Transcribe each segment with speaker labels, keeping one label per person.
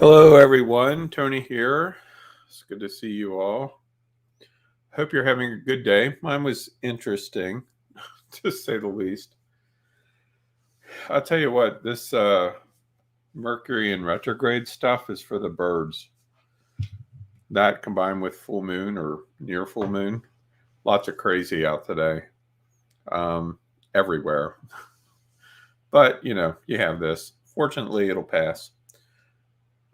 Speaker 1: Hello, everyone. Tony here. It's good to see you all. Hope you're having a good day. Mine was interesting, to say the least. I'll tell you what, this Mercury in retrograde stuff is for the birds. That combined with full moon or near full moon, lots of crazy out today, everywhere. But, you have this. Fortunately, it'll pass.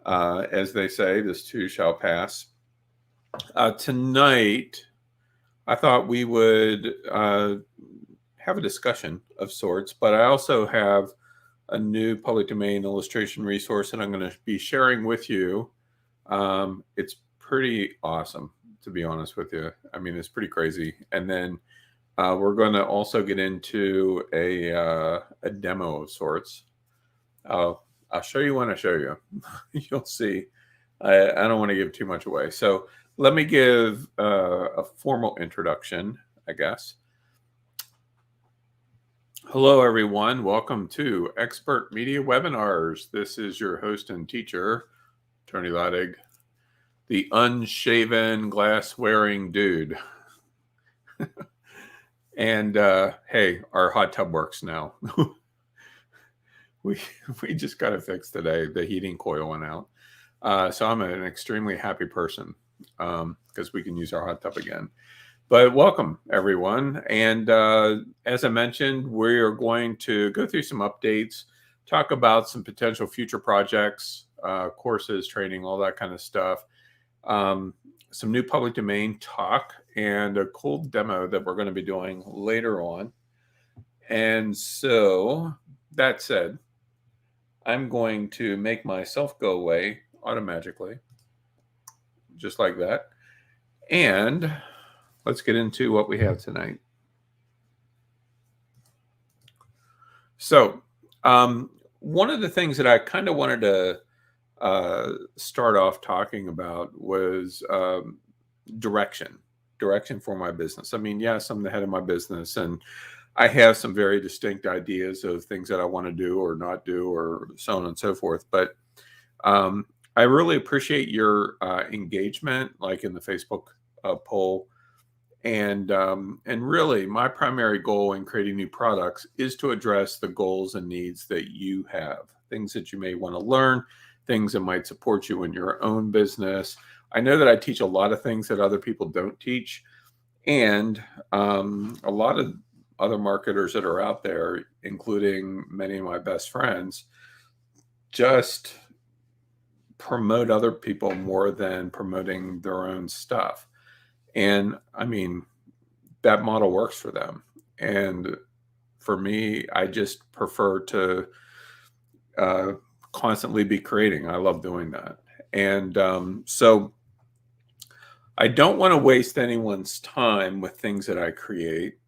Speaker 1: As they say, this too shall pass. Tonight, I thought we would have a discussion of sorts, but I also have a new public domain illustration resource that I'm going to be sharing with you. It's pretty awesome, to be honest with you. I mean, it's pretty crazy. And then we're going to also get into a demo of sorts. I'll show you when I show you. You'll see. I don't want to give too much away. So let me give a formal introduction, I guess. Hello, everyone. Welcome to Expert Media Webinars. This is your host and teacher, Tony Laddig, the unshaven, glass-wearing dude. And hey, our hot tub works now. We just got it fixed today. The heating coil went out. So I'm an extremely happy person because we can use our hot tub again. But welcome, everyone. And as I mentioned, we are going to go through some updates, talk about some potential future projects, courses, training, all that kind of stuff. Some new public domain talk and a cool demo that we're going to be doing later on. And so that said, I'm going to make myself go away automatically, just like that. And let's get into what we have tonight. So one of the things that I kind of wanted to start off talking about was direction for my business. I mean, yes, I'm the head of my business and I have some very distinct ideas of things that I want to do or not do or so on and so forth. But I really appreciate your engagement, like in the Facebook poll. And really, my primary goal in creating new products is to address the goals and needs that you have, things that you may want to learn, things that might support you in your own business. I know that I teach a lot of things that other people don't teach. And a lot of other marketers that are out there, including many of my best friends, just promote other people more than promoting their own stuff. And I mean, that model works for them. And for me, I just prefer to constantly be creating. I love doing that. And so I don't want to waste anyone's time with things that I create.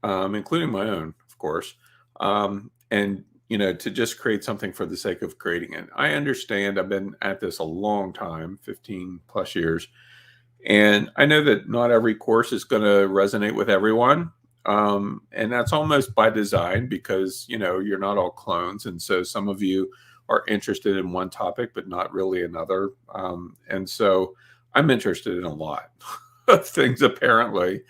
Speaker 1: Including my own, of course, and to just create something for the sake of creating it. I understand. I've been at this a long time, 15 plus years, and I know that not every course is going to resonate with everyone, and that's almost by design because you're not all clones, and so some of you are interested in one topic but not really another, and so I'm interested in a lot of things apparently.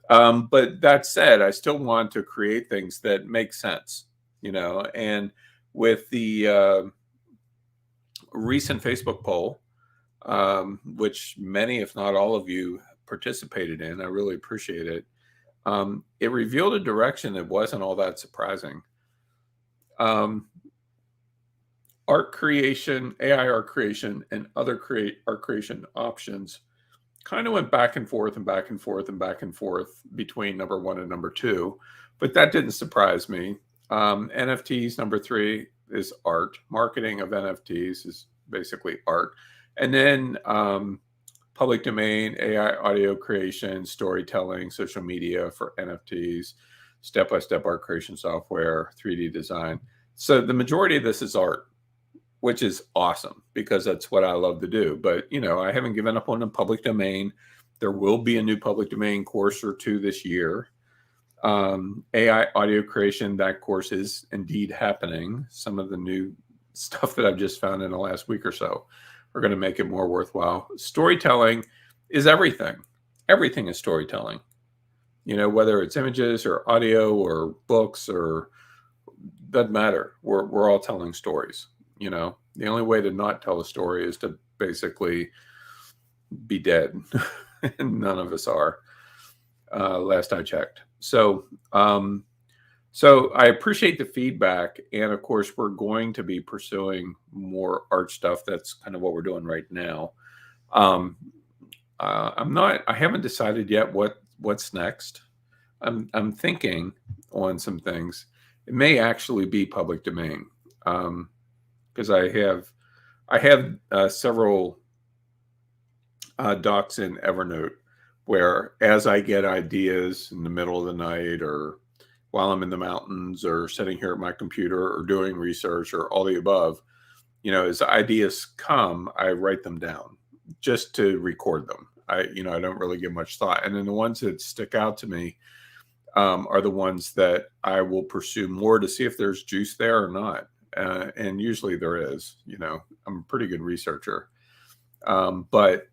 Speaker 1: But that said, I still want to create things that make sense, and with the recent Facebook poll, which many, if not all of you participated in, I really appreciate it. It revealed a direction that wasn't all that surprising. Art creation, AI art creation, and other art creation options kind of went back and forth and back and forth and back and forth between number one and number two, but that didn't surprise me. NFTs, number three, is art. Marketing of NFTs is basically art. And then public domain, AI audio creation, storytelling, social media for NFTs, step-by-step art creation software, 3D design. So the majority of this is art, which is awesome because that's what I love to do. But, I haven't given up on the public domain. There will be a new public domain course or two this year. AI audio creation, that course is indeed happening. Some of the new stuff that I've just found in the last week or so are going to make it more worthwhile. Storytelling is everything. Everything is storytelling. You know, whether it's images or audio or books or doesn't matter. We're all telling stories. You know, the only way to not tell a story is to basically be dead. And none of us are. Last I checked. So I appreciate the feedback, and of course, we're going to be pursuing more art stuff. That's kind of what we're doing right now. Um, I haven't decided yet what's next. I'm thinking on some things. It may actually be public domain, because I have several docs in Evernote where, as I get ideas in the middle of the night or while I'm in the mountains or sitting here at my computer or doing research or all the above, you know, as ideas come, I write them down just to record them. I don't really give much thought. And then the ones that stick out to me are the ones that I will pursue more to see if there's juice there or not. And usually there is. You know, I'm a pretty good researcher. But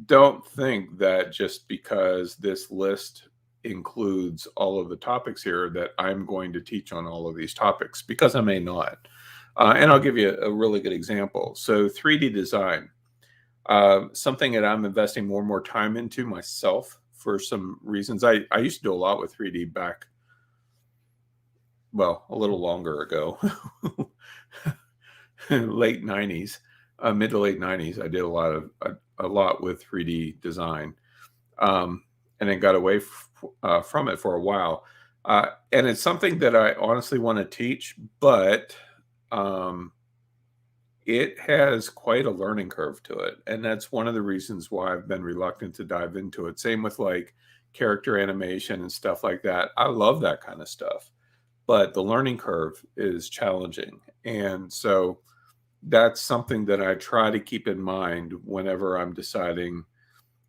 Speaker 1: don't think that just because this list includes all of the topics here that I'm going to teach on all of these topics, because I may not. And I'll give you a really good example. So 3D design, something that I'm investing more and more time into myself for some reasons. I used to do a lot with 3D back, well, a little longer ago, late 90s, mid to late 90s. I did a lot with 3D design, and then got away from it for a while. And it's something that I honestly want to teach, but it has quite a learning curve to it. And that's one of the reasons why I've been reluctant to dive into it. Same with like character animation and stuff like that. I love that kind of stuff, but the learning curve is challenging. And so that's something that I try to keep in mind whenever I'm deciding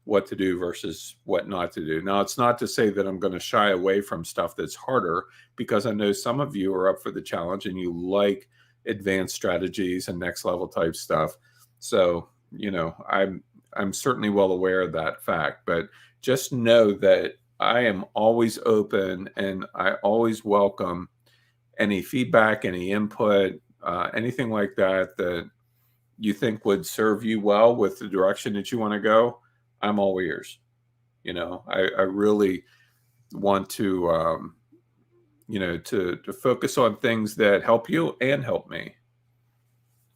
Speaker 1: what to do versus what not to do. Now, it's not to say that I'm going to shy away from stuff that's harder, because I know some of you are up for the challenge and you like advanced strategies and next level type stuff. So, you know, I'm certainly well aware of that fact, but just know that I am always open and I always welcome any feedback, any input, anything like that that you think would serve you well with the direction that you want to go. I'm all ears. You know, I really want to, you know, to focus on things that help you and help me.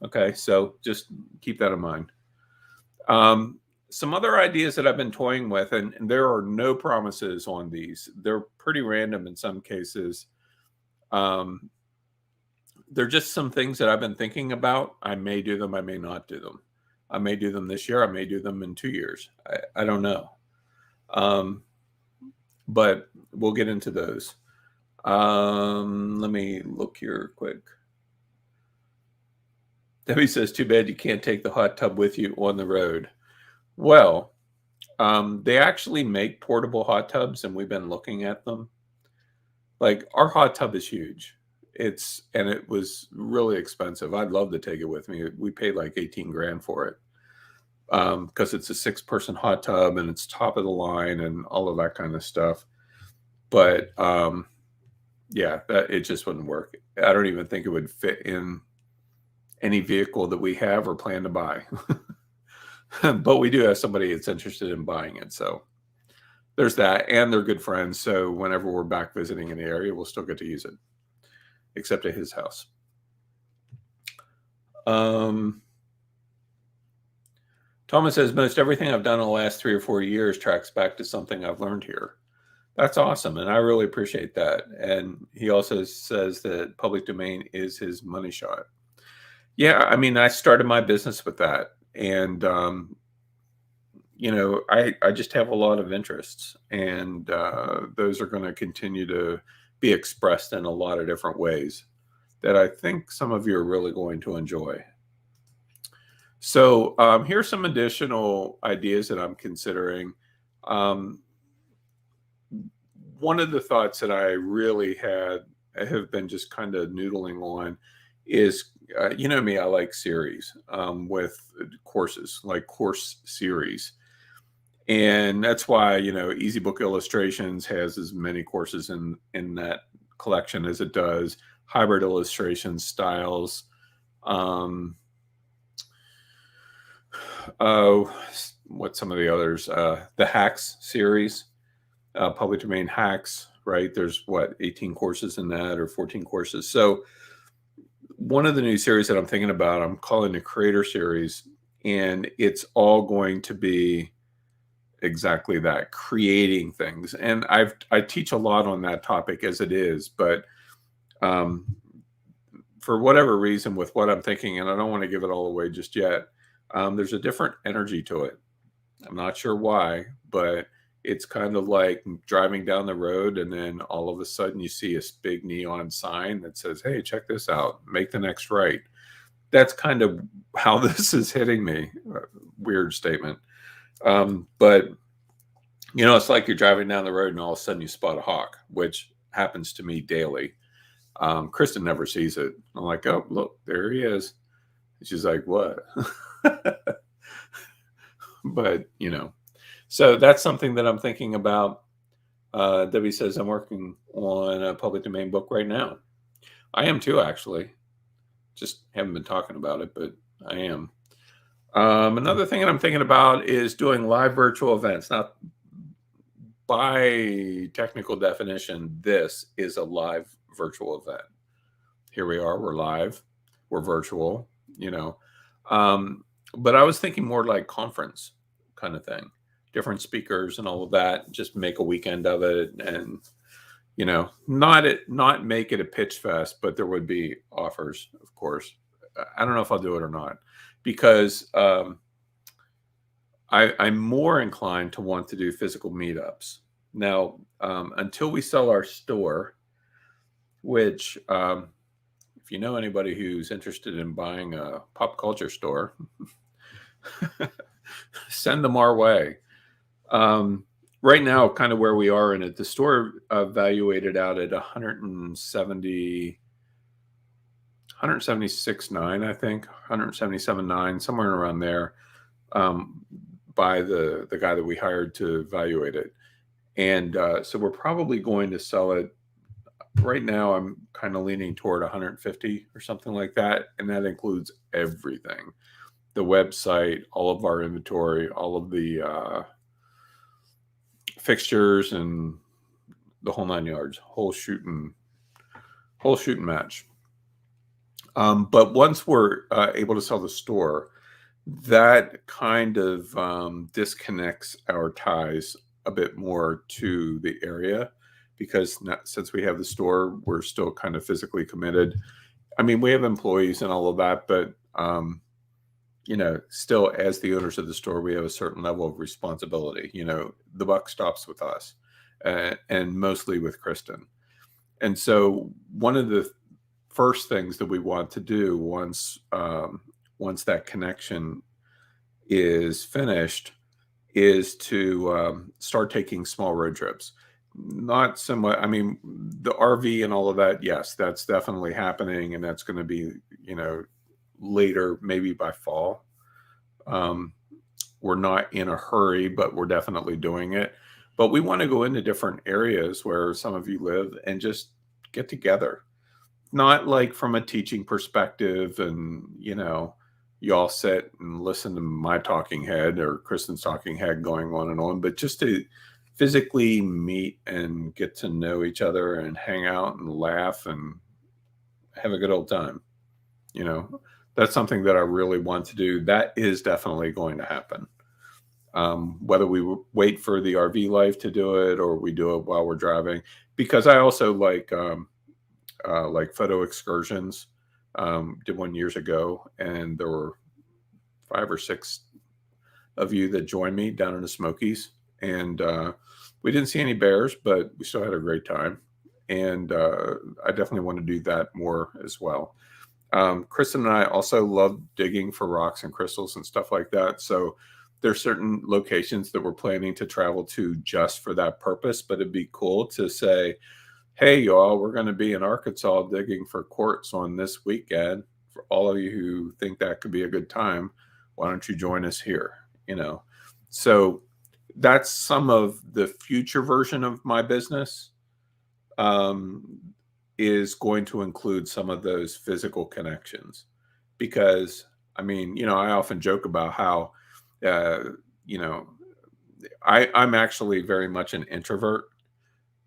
Speaker 1: Okay, so just keep that in mind. Some other ideas that I've been toying with, and there are no promises on these. They're pretty random in some cases. They're just some things that I've been thinking about. I may do them, I may not do them. I may do them this year, I may do them in 2 years. I don't know. But we'll get into those. Let me look here quick. Debbie says, too bad you can't take the hot tub with you on the road. Well, they actually make portable hot tubs, and we've been looking at them. Like, our hot tub is huge. And it was really expensive. I'd love to take it with me. We paid like 18 grand for it, because it's a 6-person hot tub and it's top of the line and all of that kind of stuff. But yeah, it just wouldn't work. I don't even think it would fit in any vehicle that we have or plan to buy. But we do have somebody that's interested in buying it. So there's that. And they're good friends. So whenever we're back visiting in the area, we'll still get to use it, except at his house. Thomas says, most everything I've done in the last 3 or 4 years tracks back to something I've learned here. That's awesome. And I really appreciate that. And he also says that public domain is his money shot. Yeah, I mean, I started my business with that. And, you know, I just have a lot of interests. And those are going to continue to be expressed in a lot of different ways that I think some of you are really going to enjoy. So here's some additional ideas that I'm considering. One of the thoughts that I really have been just kind of noodling on is You know me, I like series with courses, like course series. And that's why, Easy Book Illustrations has as many courses in that collection as it does. Hybrid Illustration Styles. Um, oh, what's some of the others? The Hacks series, public domain hacks, right? There's 18 courses in that, or 14 courses. So one of the new series that I'm thinking about, I'm calling the Creator Series, and it's all going to be exactly that, creating things. And I teach a lot on that topic as it is, but for whatever reason, with what I'm thinking, and I don't want to give it all away just yet, there's a different energy to it. I'm not sure why, but it's kind of like driving down the road and then all of a sudden you see a big neon sign that says, hey, check this out, make the next right. That's kind of how this is hitting me. Weird statement. But it's like you're driving down the road and all of a sudden you spot a hawk, which happens to me daily. Kristen never sees it. I'm like, oh, look, there he is. She's like, what? But, so that's something that I'm thinking about. Debbie says, I'm working on a public domain book right now. I am too, actually. Just haven't been talking about it, but I am. Another thing that I'm thinking about is doing live virtual events. Now, by technical definition, this is a live virtual event. Here we are, we're live, we're virtual, but I was thinking more like conference kind of thing, different speakers and all of that, just make a weekend of it, and not make it a pitch fest, but there would be offers, of course. I don't know if I'll do it or not, because I'm more inclined to want to do physical meetups. Now, until we sell our store, which, if you know anybody who's interested in buying a pop culture store, send them our way. Right now, kind of where we are in it, the store valuated out at 176.9, I think, 177.9, somewhere around there, by the guy that we hired to evaluate it. And so we're probably going to sell it. Right now, I'm kind of leaning toward 150 or something like that. And that includes everything, the website, all of our inventory, all of the fixtures, and the whole 9 yards, whole shooting match. But once we're able to sell the store, that kind of disconnects our ties a bit more to the area, because since we have the store, we're still kind of physically committed. I mean, we have employees and all of that, but still, as the owners of the store, we have a certain level of responsibility. The buck stops with us, and mostly with Kristen. And so one of the first things that we want to do once that connection is finished is to start taking small road trips. Not so much. I mean, the RV and all of that, yes, that's definitely happening, and that's going to be, later, maybe by fall. We're not in a hurry, but we're definitely doing it. But we want to go into different areas where some of you live and just get together. Not like from a teaching perspective and, you all sit and listen to my talking head or Kristen's talking head going on and on, but just to physically meet and get to know each other and hang out and laugh and have a good old time. That's something that I really want to do. That is definitely going to happen. Whether we wait for the RV life to do it or we do it while we're driving, because I also like photo excursions. Did one years ago, and there were 5 or 6 of you that joined me down in the Smokies, and we didn't see any bears, but we still had a great time. And I definitely want to do that more as well. Kristen and I also love digging for rocks and crystals and stuff like that. So there's certain locations that we're planning to travel to just for that purpose, but it'd be cool to say, hey, y'all, we're going to be in Arkansas digging for quartz on this weekend for all of you who think that could be a good time, why don't you join us here? So that's some of the future version of my business, is going to include some of those physical connections, because I mean, I often joke about how, uh, you know, I'm actually very much an introvert,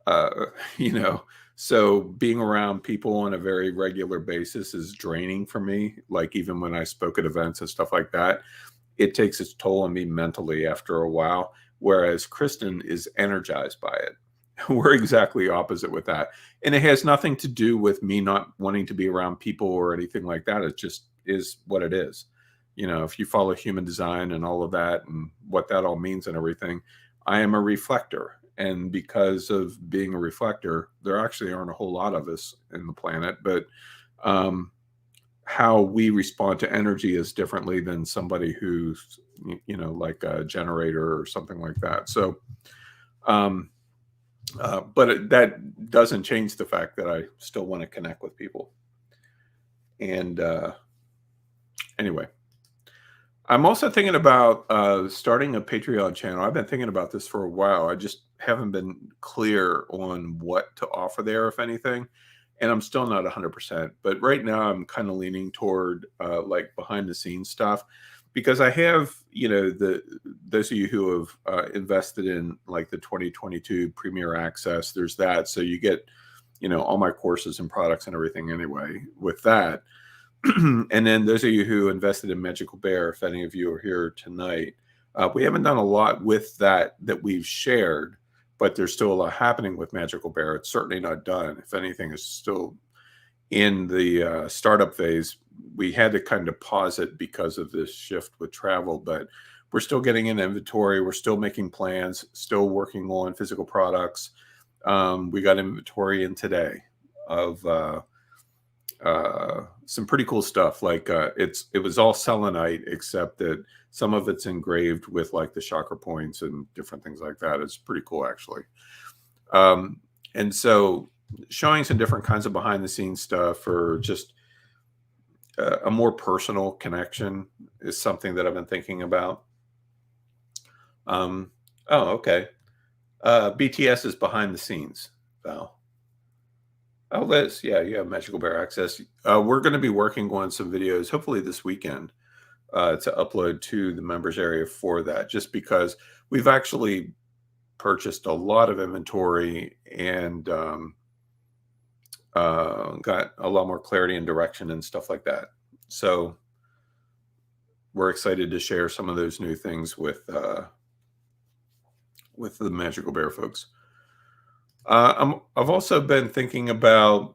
Speaker 1: uh, you know, so being around people on a very regular basis is draining for me. Like even when I spoke at events and stuff like that, it takes its toll on me mentally after a while. Whereas Kristen is energized by it. We're exactly opposite with that. And it has nothing to do with me not wanting to be around people or anything like that. It just is what it is. If you follow human design and all of that and what that all means and everything, I am a reflector. And because of being a reflector, there actually aren't a whole lot of us in the planet, but how we respond to energy is differently than somebody who's, like a generator or something like that. So, that doesn't change the fact that I still want to connect with people. And anyway, I'm also thinking about starting a Patreon channel. I've been thinking about this for a while. I just haven't been clear on what to offer there, if anything. And I'm still not 100%. But right now, I'm kind of leaning toward like behind the scenes stuff, because I have, those of you who have invested in like the 2022 Premier Access, there's that. So you get, all my courses and products and everything anyway with that. And then those of you who invested in Magical Bear, if any of you are here tonight, we haven't done a lot with that we've shared, but there's still a lot happening with Magical Bear. It's certainly not done. If anything, is still in the startup phase. We had to kind of pause it because of this shift with travel, but we're still getting in inventory. We're still making plans, still working on physical products. We got inventory in today of some pretty cool stuff. Like it was all selenite, except that some of it's engraved with like the chakra points and different things like that. It's pretty cool, actually. And so showing some different kinds of behind the scenes stuff, or just a more personal connection, is something that I've been thinking about. Oh, okay. BTS is behind the scenes, Val. Oh, Liz, yeah, you have Magical Bear Access. We're going to be working on some videos, hopefully this weekend, to upload to the members area for that, just because we've actually purchased a lot of inventory and got a lot more clarity and direction and stuff like that. So we're excited to share some of those new things with the Magical Bear folks. I've also been thinking about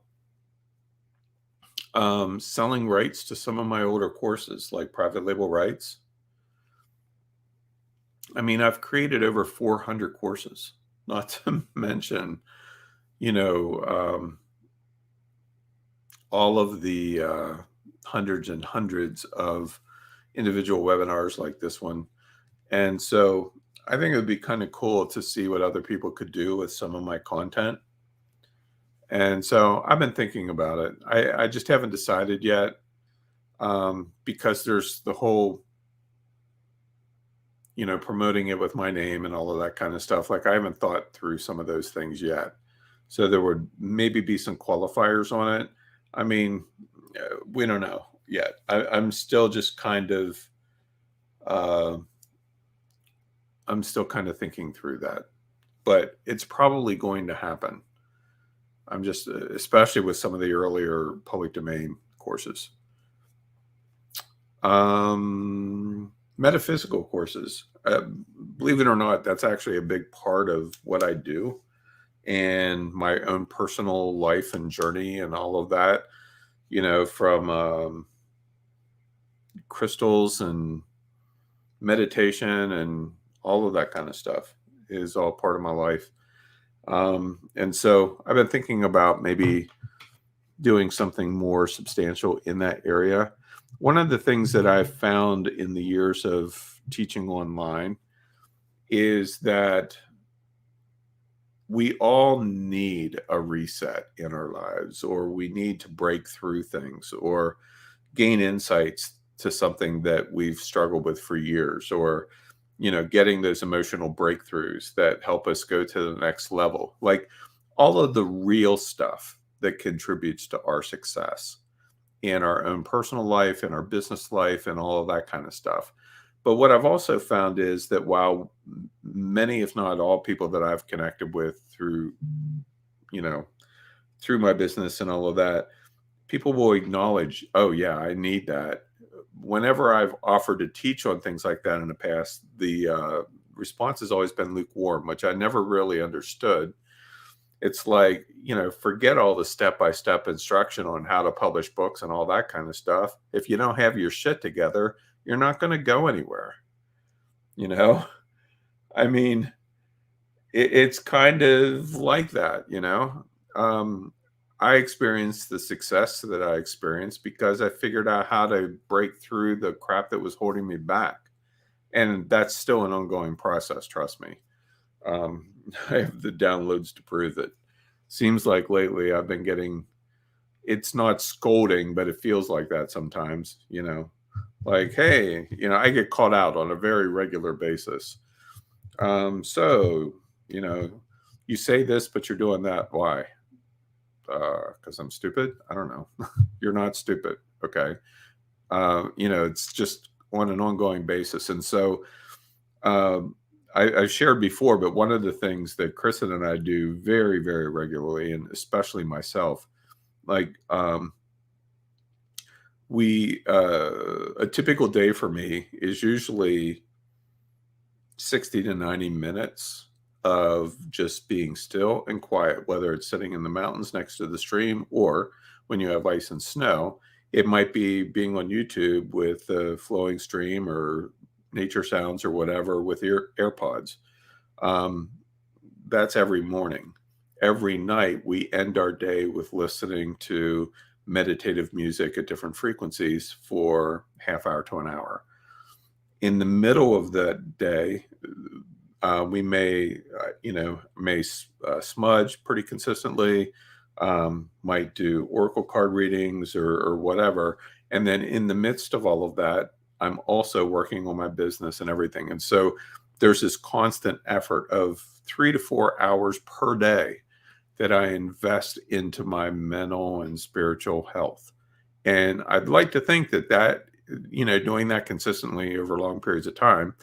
Speaker 1: selling rights to some of my older courses, like private label rights. I mean, I've created over 400 courses, not to mention, all of the hundreds and hundreds of individual webinars like this one. And so I think it would be kind of cool to see what other people could do with some of my content. And so I've been thinking about it. I just haven't decided yet, because there's the whole, promoting it with my name and all of that kind of stuff. Like I haven't thought through some of those things yet. So there would maybe be some qualifiers on it. I mean, we don't know yet. I'm still just kind of, I'm still kind of thinking through that, but it's probably going to happen. I'm just, especially with some of the earlier public domain courses. Metaphysical courses. Believe it or not, that's actually a big part of what I do, and my own personal life and journey and all of that, from crystals and meditation and all of that kind of stuff is all part of my life. And so I've been thinking about maybe doing something more substantial in that area. One of the things that I've found in the years of teaching online is that we all need a reset in our lives, or we need to break through things, or gain insights to something that we've struggled with for years, or getting those emotional breakthroughs that help us go to the next level, like all of the real stuff that contributes to our success in our own personal life and our business life and all of that kind of stuff. But what I've also found is that while many, if not all, people that I've connected with through, you know, through my business and all of that, people will acknowledge, oh yeah, I need that. Whenever I've offered to teach on things like that in the past, the response has always been lukewarm, which I never really understood. It's like, forget all the step-by-step instruction on how to publish books and all that kind of stuff. If you don't have your shit together, you're not going to go anywhere. I mean, it's kind of like that. I experienced the success that I experienced because I figured out how to break through the crap that was holding me back. And that's still an ongoing process, trust me. I have the downloads to prove it. Seems like lately I've been getting, it's not scolding, but it feels like that sometimes, like, hey, I get called out on a very regular basis. So, you say this, but you're doing that. Why? Because I'm stupid. I don't know. You're not stupid. Okay. It's just on an ongoing basis. And so, I've shared before, but one of the things that Kristen and I do very, very regularly, and especially myself, like a typical day for me is usually 60 to 90 minutes of just being still and quiet, whether it's sitting in the mountains next to the stream or when you have ice and snow. It might be being on YouTube with a flowing stream or nature sounds or whatever with your AirPods. That's every morning. Every night we end our day with listening to meditative music at different frequencies for half hour to an hour. In the middle of that day, we may smudge pretty consistently, might do oracle card readings or whatever. And then in the midst of all of that, I'm also working on my business and everything. And so there's this constant effort of 3 to 4 hours per day that I invest into my mental and spiritual health. And I'd like to think that doing that consistently over long periods of time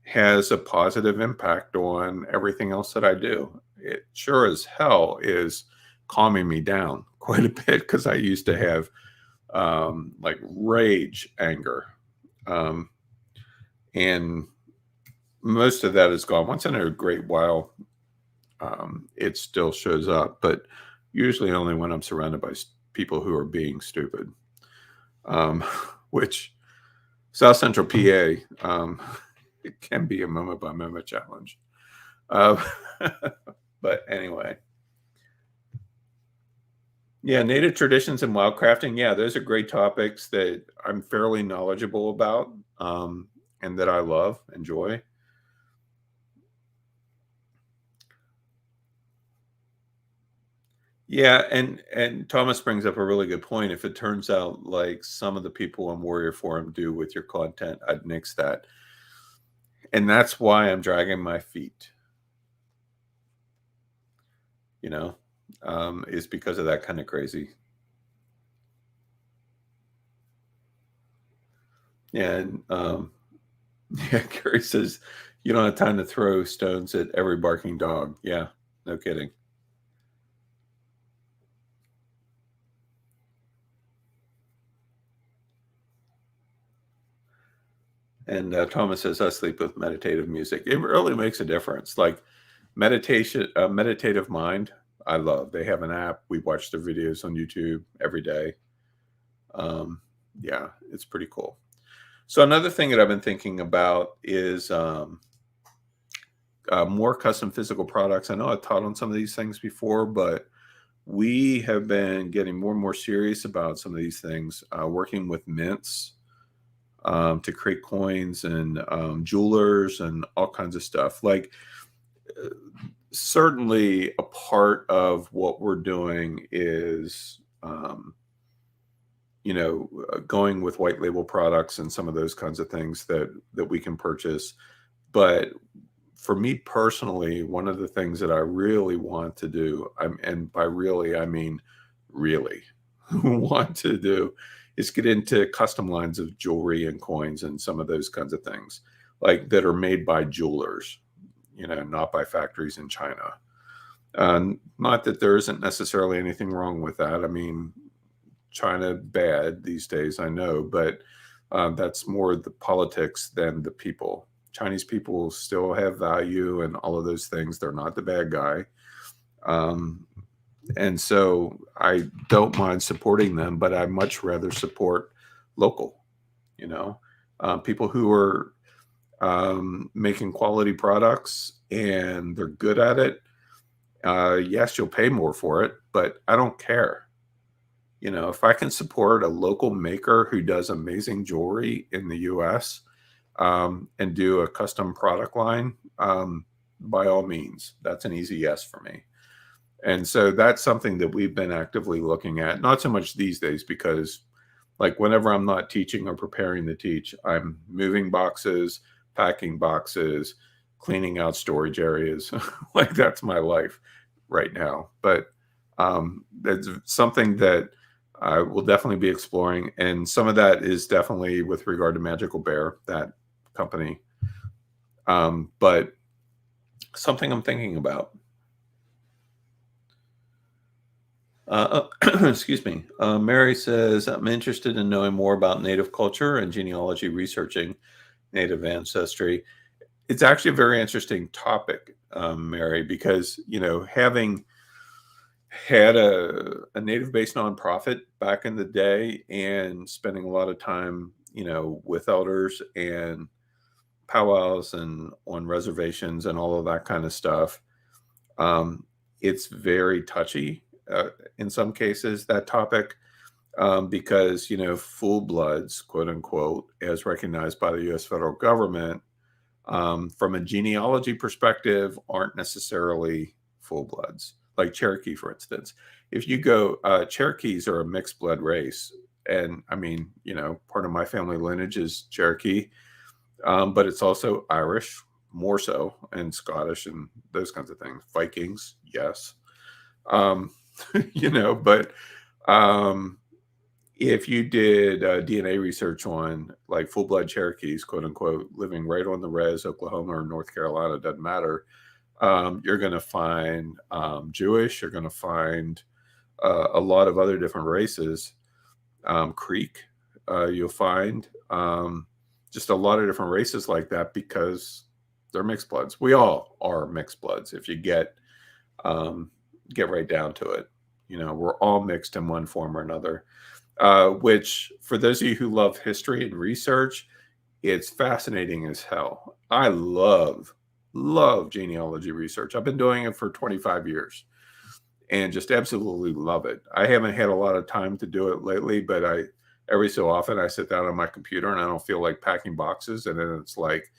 Speaker 1: has a positive impact on everything else that I do. It sure as hell is calming me down quite a bit because I used to have like rage anger. And most of that is gone. Once in a great while, it still shows up, but usually only when I'm surrounded by people who are being stupid, which South Central PA, it can be a moment by moment challenge. But anyway. Yeah, native traditions and wildcrafting. Yeah, those are great topics that I'm fairly knowledgeable about, and that I love, enjoy. Yeah, and Thomas brings up a really good point. If it turns out like some of the people on Warrior Forum do with your content, I'd nix that. And that's why I'm dragging my feet. Is because of that kind of crazy. And yeah, Gary says you don't have time to throw stones at every barking dog. Yeah, no kidding. And Thomas says I sleep with meditative music. It really makes a difference. Like meditation, meditative mind. I love. They have an app. We watch their videos on YouTube every day. Yeah, it's pretty cool. So another thing that I've been thinking about is more custom physical products. I know I've taught on some of these things before, but we have been getting more and more serious about some of these things, working with mints to create coins and jewelers and all kinds of stuff. Like, certainly a part of what we're doing is, going with white label products and some of those kinds of things that we can purchase. But for me personally, one of the things that I really want to do, and by really, I mean really want to do, is get into custom lines of jewelry and coins and some of those kinds of things, like that are made by jewelers, not by factories in China. Not that there isn't necessarily anything wrong with that. I mean, China bad these days, I know, but that's more the politics than the people. Chinese people still have value and all of those things. They're not the bad guy. And so I don't mind supporting them, but I much rather support local, people who are making quality products and they're good at it. Yes, you'll pay more for it, but I don't care. If I can support a local maker who does amazing jewelry in the US, and do a custom product line, by all means, that's an easy yes for me. And so that's something that we've been actively looking at, not so much these days, because like whenever I'm not teaching or preparing to teach, I'm moving boxes, packing boxes, cleaning out storage areas. Like that's my life right now. But that's something that I will definitely be exploring. And some of that is definitely with regard to Magical Bear, that company. But something I'm thinking about. Excuse me. Mary says, I'm interested in knowing more about Native culture and genealogy, researching Native ancestry. It's actually a very interesting topic, Mary, because, having had a Native-based nonprofit back in the day and spending a lot of time, with elders and powwows and on reservations and all of that kind of stuff, it's very touchy. In some cases, that topic, because, full bloods, quote unquote, as recognized by the U.S. federal government, from a genealogy perspective, aren't necessarily full bloods. Like Cherokee, for instance. If you go, Cherokees are a mixed blood race. And I mean, part of my family lineage is Cherokee, but it's also Irish, more so, and Scottish and those kinds of things. Vikings, yes. But if you did DNA research on like full blood Cherokees, quote unquote, living right on the res, Oklahoma or North Carolina, doesn't matter. You're going to find Jewish, you're going to find a lot of other different races. Creek, you'll find just a lot of different races like that because they're mixed bloods. We all are mixed bloods if you get right down to it. We're all mixed in one form or another, which for those of you who love history and research, it's fascinating as hell. I love genealogy research. I've been doing it for 25 years and just absolutely love it. I haven't had a lot of time to do it lately, but every so often I sit down on my computer and I don't feel like packing boxes. And then it's like,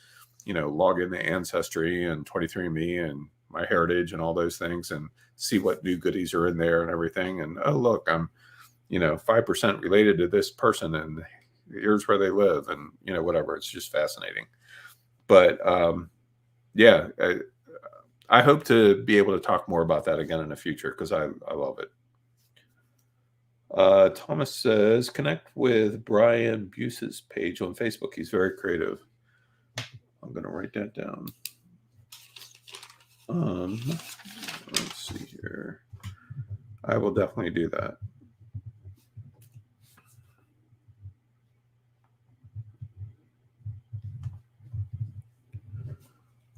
Speaker 1: log into Ancestry and 23andMe and my heritage and all those things and see what new goodies are in there and everything. And, oh, look, I'm, 5% related to this person and here's where they live and, whatever. It's just fascinating. But, yeah, I hope to be able to talk more about that again in the future because I love it. Thomas says, connect with Brian Buse's page on Facebook. He's very creative. I'm going to write that down. Let's see here. I will definitely do that.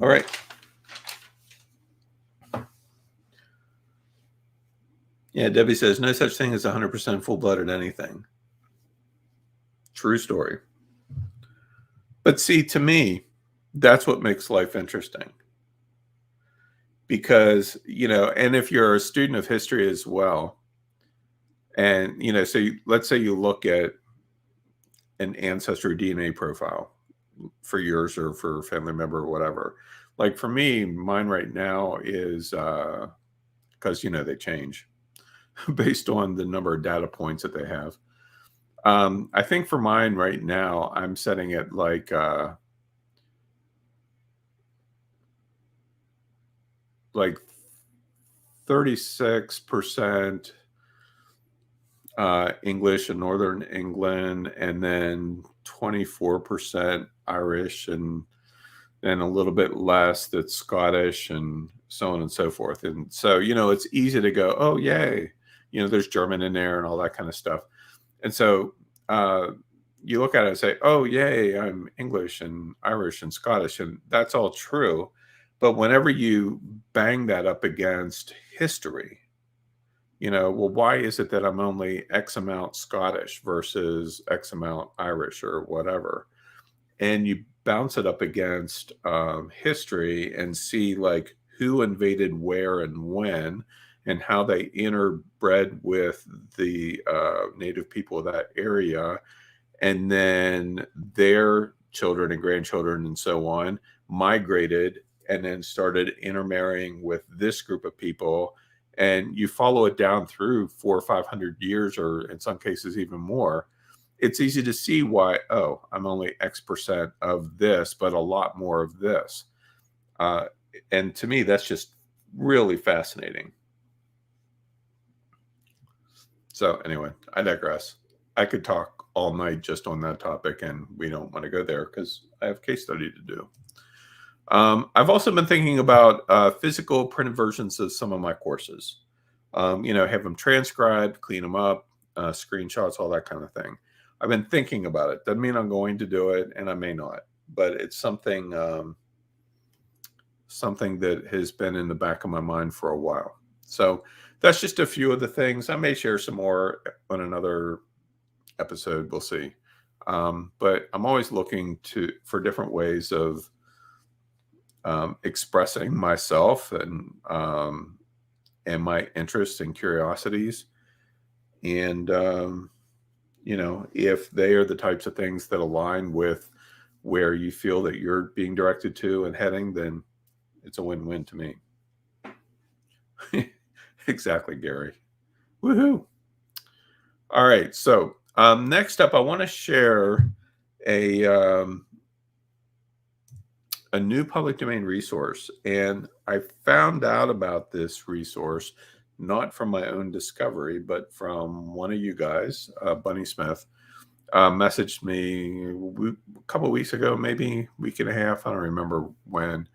Speaker 1: All right. Yeah, Debbie says, no such thing as 100% full-blooded anything. True story. But see, to me, that's what makes life interesting. Because, and if you're a student of history as well, and, so let's say you look at an Ancestral DNA profile for yours or for a family member or whatever. Like for me, mine right now is, because, they change based on the number of data points that they have. I think for mine right now, I'm setting it like 36% English and Northern England, and then 24% Irish, and then a little bit less that's Scottish, and so on and so forth. And so, it's easy to go, oh, yay. There's German in there and all that kind of stuff. And so uh, you look at it and say, oh, yay, I'm English and Irish and Scottish. And that's all true. But whenever you bang that up against history, well, why is it that I'm only X amount Scottish versus X amount Irish or whatever? And you bounce it up against history and see like who invaded where and when, and how they interbred with the native people of that area, and then their children and grandchildren and so on migrated and then started intermarrying with this group of people, and you follow it down through 400 or 500 years, or in some cases even more. It's easy to see why, oh, I'm only X% of this, but a lot more of this. And to me, that's just really fascinating. So anyway, I digress. I could talk all night just on that topic, and we don't want to go there because I have case study to do. I've also been thinking about physical printed versions of some of my courses. Have them transcribed, clean them up, screenshots, all that kind of thing. I've been thinking about it. Doesn't mean I'm going to do it, and I may not, but it's something that has been in the back of my mind for a while. So that's just a few of the things. I may share some more on another episode. We'll see. But I'm always looking for different ways of expressing myself and my interests and curiosities. And if they are the types of things that align with where you feel that you're being directed to and heading, then it's a win-win to me. Exactly, Gary. Woohoo. All right. So next up, I want to share a new public domain resource. And I found out about this resource not from my own discovery, but from one of you guys, Bunny Smith, messaged me a couple of weeks ago, maybe a week and a half. I don't remember when.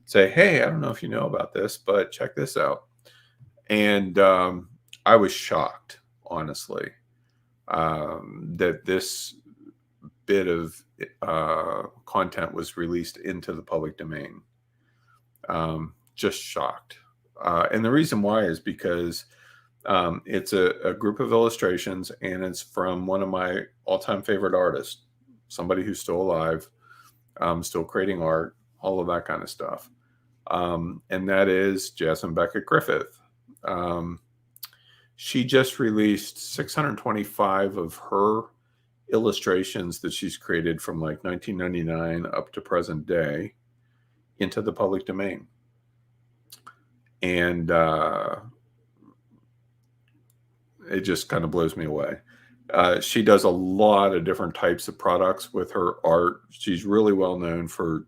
Speaker 1: Say, hey, I don't know if you know about this, but check this out. And I was shocked, honestly, that this bit of content was released into the public domain. Just shocked. And the reason why is because it's a group of illustrations, and it's from one of my all-time favorite artists, somebody who's still alive, still creating art, all of that kind of stuff. And that is Jasmine Becca Griffith. She just released 625 of her illustrations that she's created from like 1999 up to present day into the public domain. And it just kind of blows me away. She does a lot of different types of products with her art. She's really well known for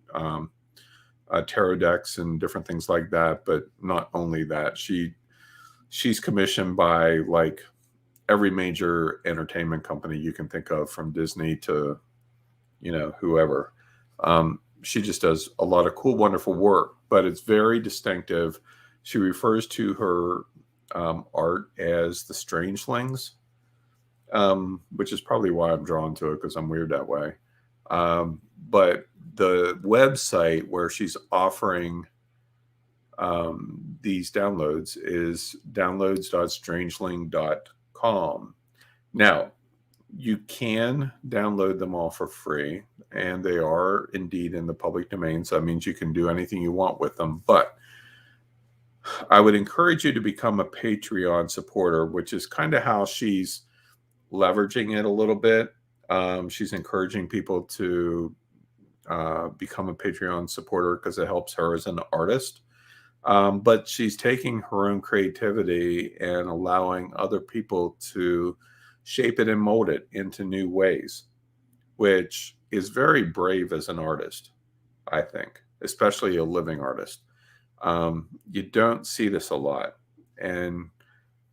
Speaker 1: tarot decks and different things like that. But not only that, she's commissioned by like every major entertainment company you can think of, from Disney to, whoever. She just does a lot of cool, wonderful work, but it's very distinctive. She refers to her art as the Strangelings, which is probably why I'm drawn to it, because I'm weird that way. But the website where she's offering these downloads is downloads.strangeling.com. Now, you can download them all for free, and they are indeed in the public domain. So that means you can do anything you want with them. But I would encourage you to become a Patreon supporter, which is kind of how she's leveraging it a little bit. She's encouraging people to become a Patreon supporter because it helps her as an artist. But she's taking her own creativity and allowing other people to shape it and mold it into new ways, which is very brave as an artist, I think, especially a living artist. You don't see this a lot. And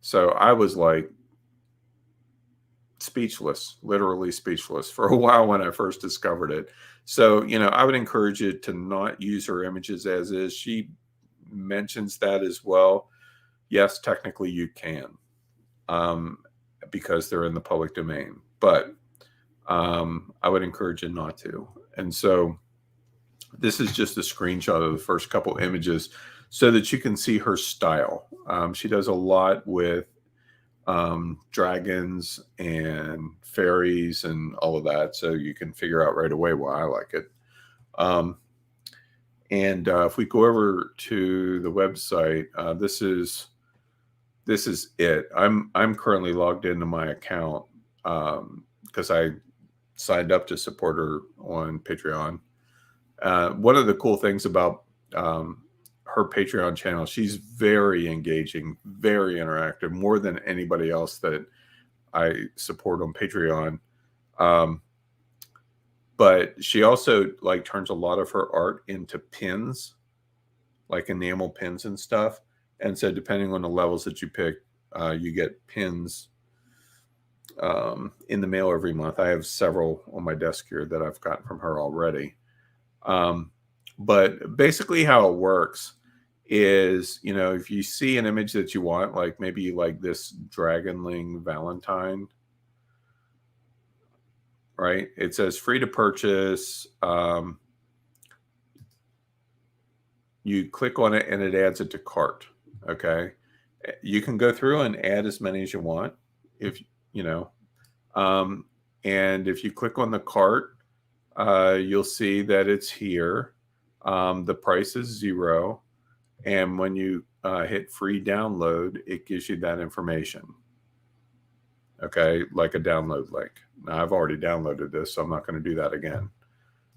Speaker 1: so I was like speechless, literally speechless for a while when I first discovered it. So, I would encourage you to not use her images as is. She mentions that as well. Yes, technically you can, because they're in the public domain, but I would encourage you not to. And so this is just a screenshot of the first couple images so that you can see her style. She does a lot with dragons and fairies and all of that, so you can figure out right away why I like it. And if we go over to the website, this is it. I'm currently logged into my account because I signed up to support her on Patreon. One of the cool things about her Patreon channel, she's very engaging, very interactive, more than anybody else that I support on Patreon. But she also like turns a lot of her art into pins, like enamel pins and stuff. And so depending on the levels that you pick, you get pins in the mail every month. I have several on my desk here that I've gotten from her already. But basically how it works is, if you see an image that you want, like maybe you like this Dragonling Valentine, right? It says free to purchase. You click on it and it adds it to cart. Okay. You can go through and add as many as you want if, and if you click on the cart, you'll see that it's here. The price is $0. And when you hit free download, it gives you that information. Okay, like a download link. Now, I've already downloaded this, so I'm not going to do that again.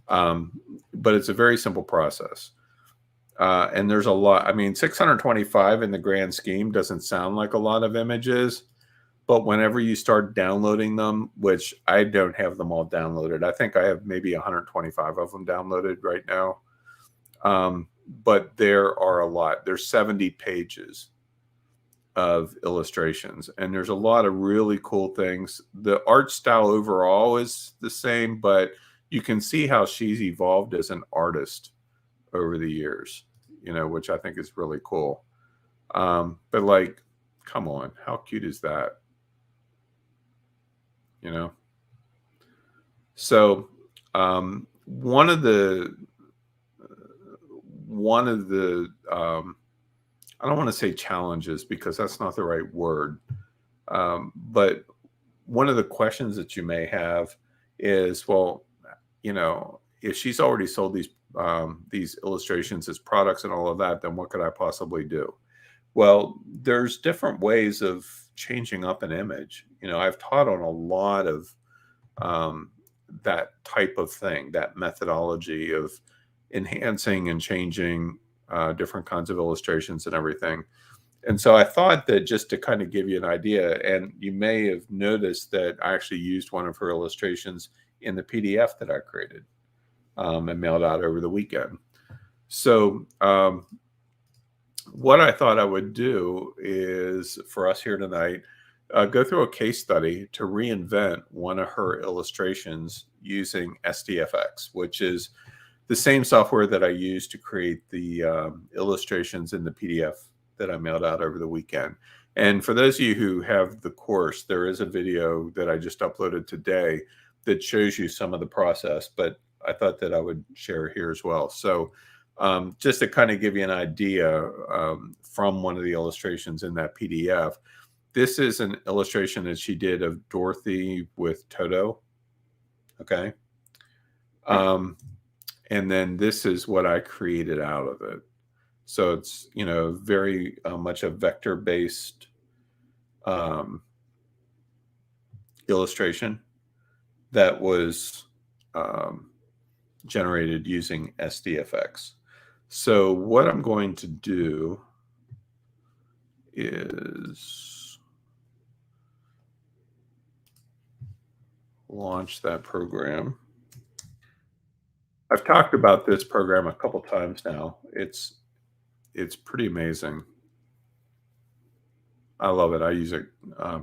Speaker 1: But it's a very simple process. And there's a lot. I mean, 625 in the grand scheme doesn't sound like a lot of images. But whenever you start downloading them, which I don't have them all downloaded, I think I have maybe 125 of them downloaded right now. But there are a lot. There's 70 pages of illustrations, and there's a lot of really cool things. The art style overall is the same, but you can see how she's evolved as an artist over the years, which I think is really cool. But like, come on, how cute is that? So one of the I don't want to say challenges because that's not the right word, but one of the questions that you may have is, well, if she's already sold these illustrations as products and all of that, then what could I possibly do? Well, there's different ways of changing up an image. I've taught on a lot of that type of thing, that methodology of enhancing and changing different kinds of illustrations and everything. And so I thought that just to kind of give you an idea, and you may have noticed that I actually used one of her illustrations in the PDF that I created and mailed out over the weekend. So what I thought I would do is, for us here tonight, go through a case study to reinvent one of her illustrations using SDFX, which is the same software that I use to create the illustrations in the PDF that I mailed out over the weekend. And for those of you who have the course, there is a video that I just uploaded today that shows you some of the process, but I thought that I would share here as well. So just to kind of give you an idea from one of the illustrations in that PDF, this is an illustration that she did of Dorothy with Toto. Okay. And then this is what I created out of it. So it's, very much a vector-based illustration that was generated using SDFX. So what I'm going to do is launch that program. I've talked about this program a couple times now. It's pretty amazing. I love it. I use it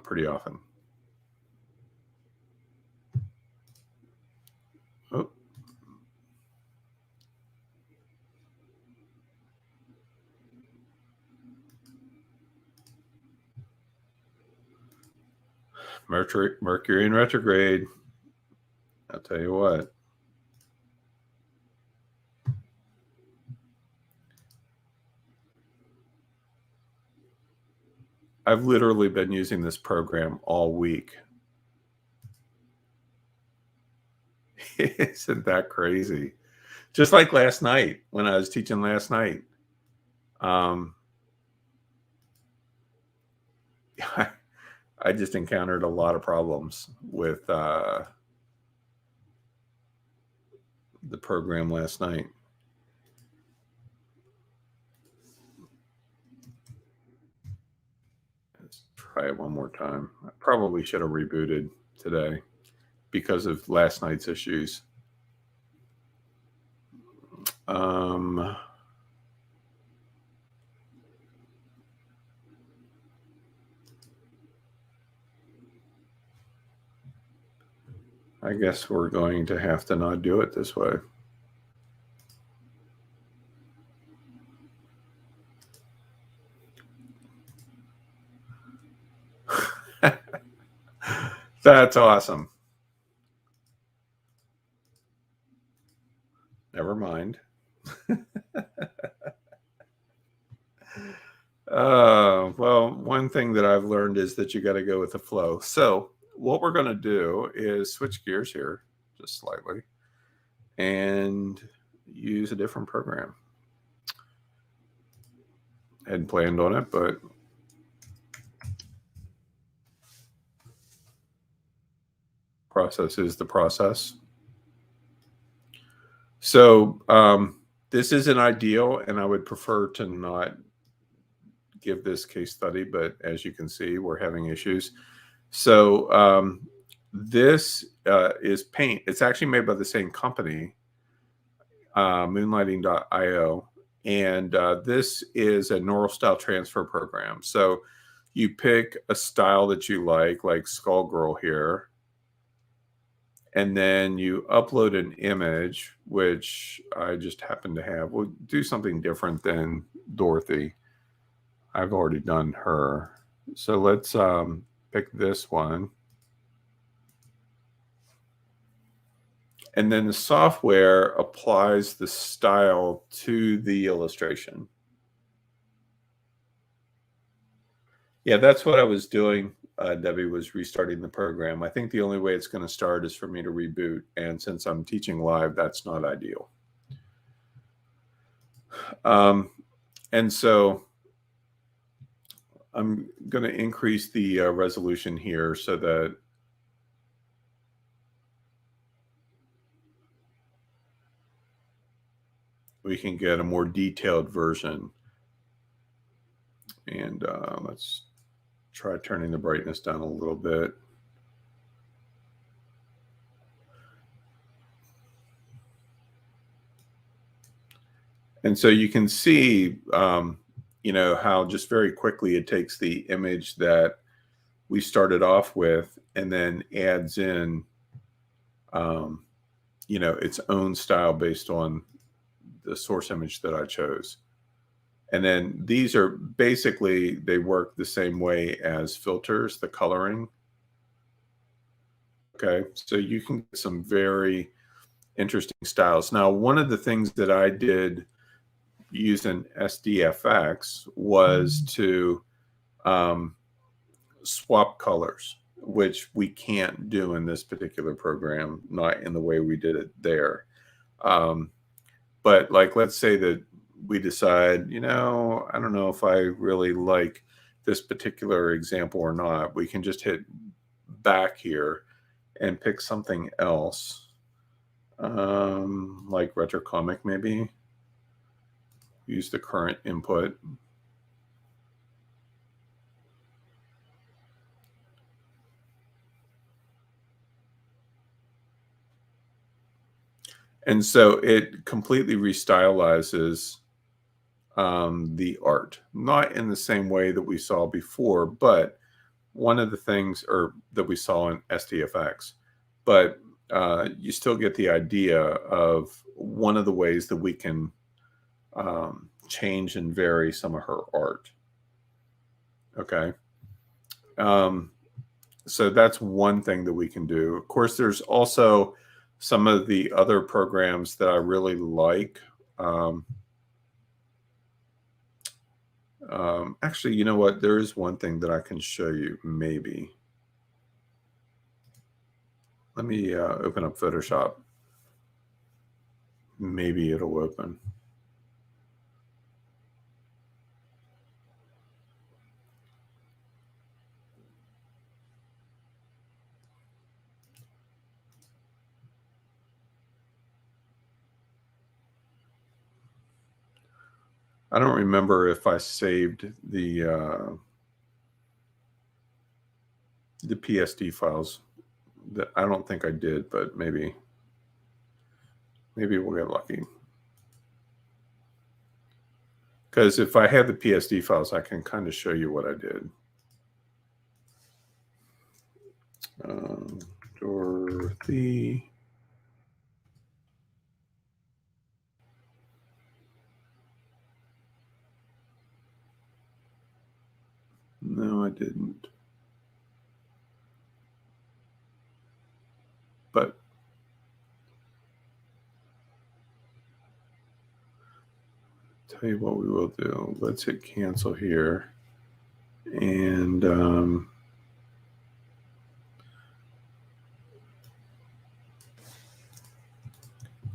Speaker 1: pretty often. Oh, Mercury in retrograde. I'll tell you what. I've literally been using this program all week. Isn't that crazy? Just like last night when I was teaching last night. I just encountered a lot of problems with the program last night. Let's try it one more time. I probably should have rebooted today because of last night's issues. I guess we're going to have to not do it this way. That's awesome. Never mind. Well, one thing that I've learned is that you got to go with the flow. So what we're going to do is switch gears here just slightly and use a different program. I hadn't planned on it, but process is the process. So this isn't ideal, and I would prefer to not give this case study, but as you can see, we're having issues. So this is paint. It's actually made by the same company, moonlighting.io. And this is a neural style transfer program. So you pick a style that you like Skullgirl here. And then you upload an image, which I just happen to have. We'll do something different than Dorothy. I've already done her. So let's pick this one. And then the software applies the style to the illustration. Yeah, that's what I was doing. Debbie was restarting the program. I think the only way it's going to start is for me to reboot. And since I'm teaching live, that's not ideal. And so I'm going to increase the resolution here so that we can get a more detailed version. And let's try turning the brightness down a little bit. And so you can see, you know, how just very quickly it takes the image that we started off with and then adds in, you know, its own style based on the source image that I chose. And then these are basically, they work the same way as filters, the coloring. Okay, so you can get some very interesting styles. Now, one of the things that I did using SDFX was to swap colors, which we can't do in this particular program, not in the way we did it there. But like, let's say that we decide, you know, I don't know if I really like this particular example or not. We can just hit back here and pick something else, like retro comic maybe. Use the current input. And so it completely restylizes the art, not in the same way that we saw before, but one of the things or that we saw in STFX, but you still get the idea of one of the ways that we can change and vary some of her art. Okay. So that's one thing that we can do. Of course, there's also some of the other programs that I really like. Actually, you know what? There is one thing that I can show you, maybe. Let me open up Photoshop. Maybe it'll open. I don't remember if I saved the PSD files. That I don't think I did, but maybe we'll get lucky. Because if I have the PSD files, I can kind of show you what I did. Dorothy. No, I didn't. But tell you what we will do. Let's hit cancel here. And I'm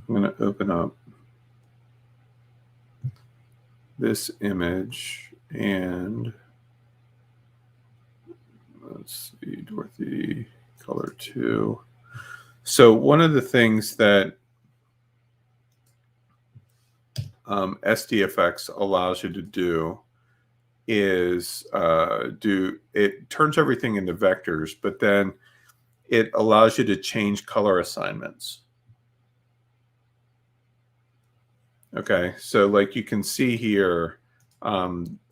Speaker 1: going to open up this image and let's see, Dorothy, color 2. So one of the things that SDFX allows you to do is it turns everything into vectors, but then it allows you to change color assignments. Okay, so like you can see here,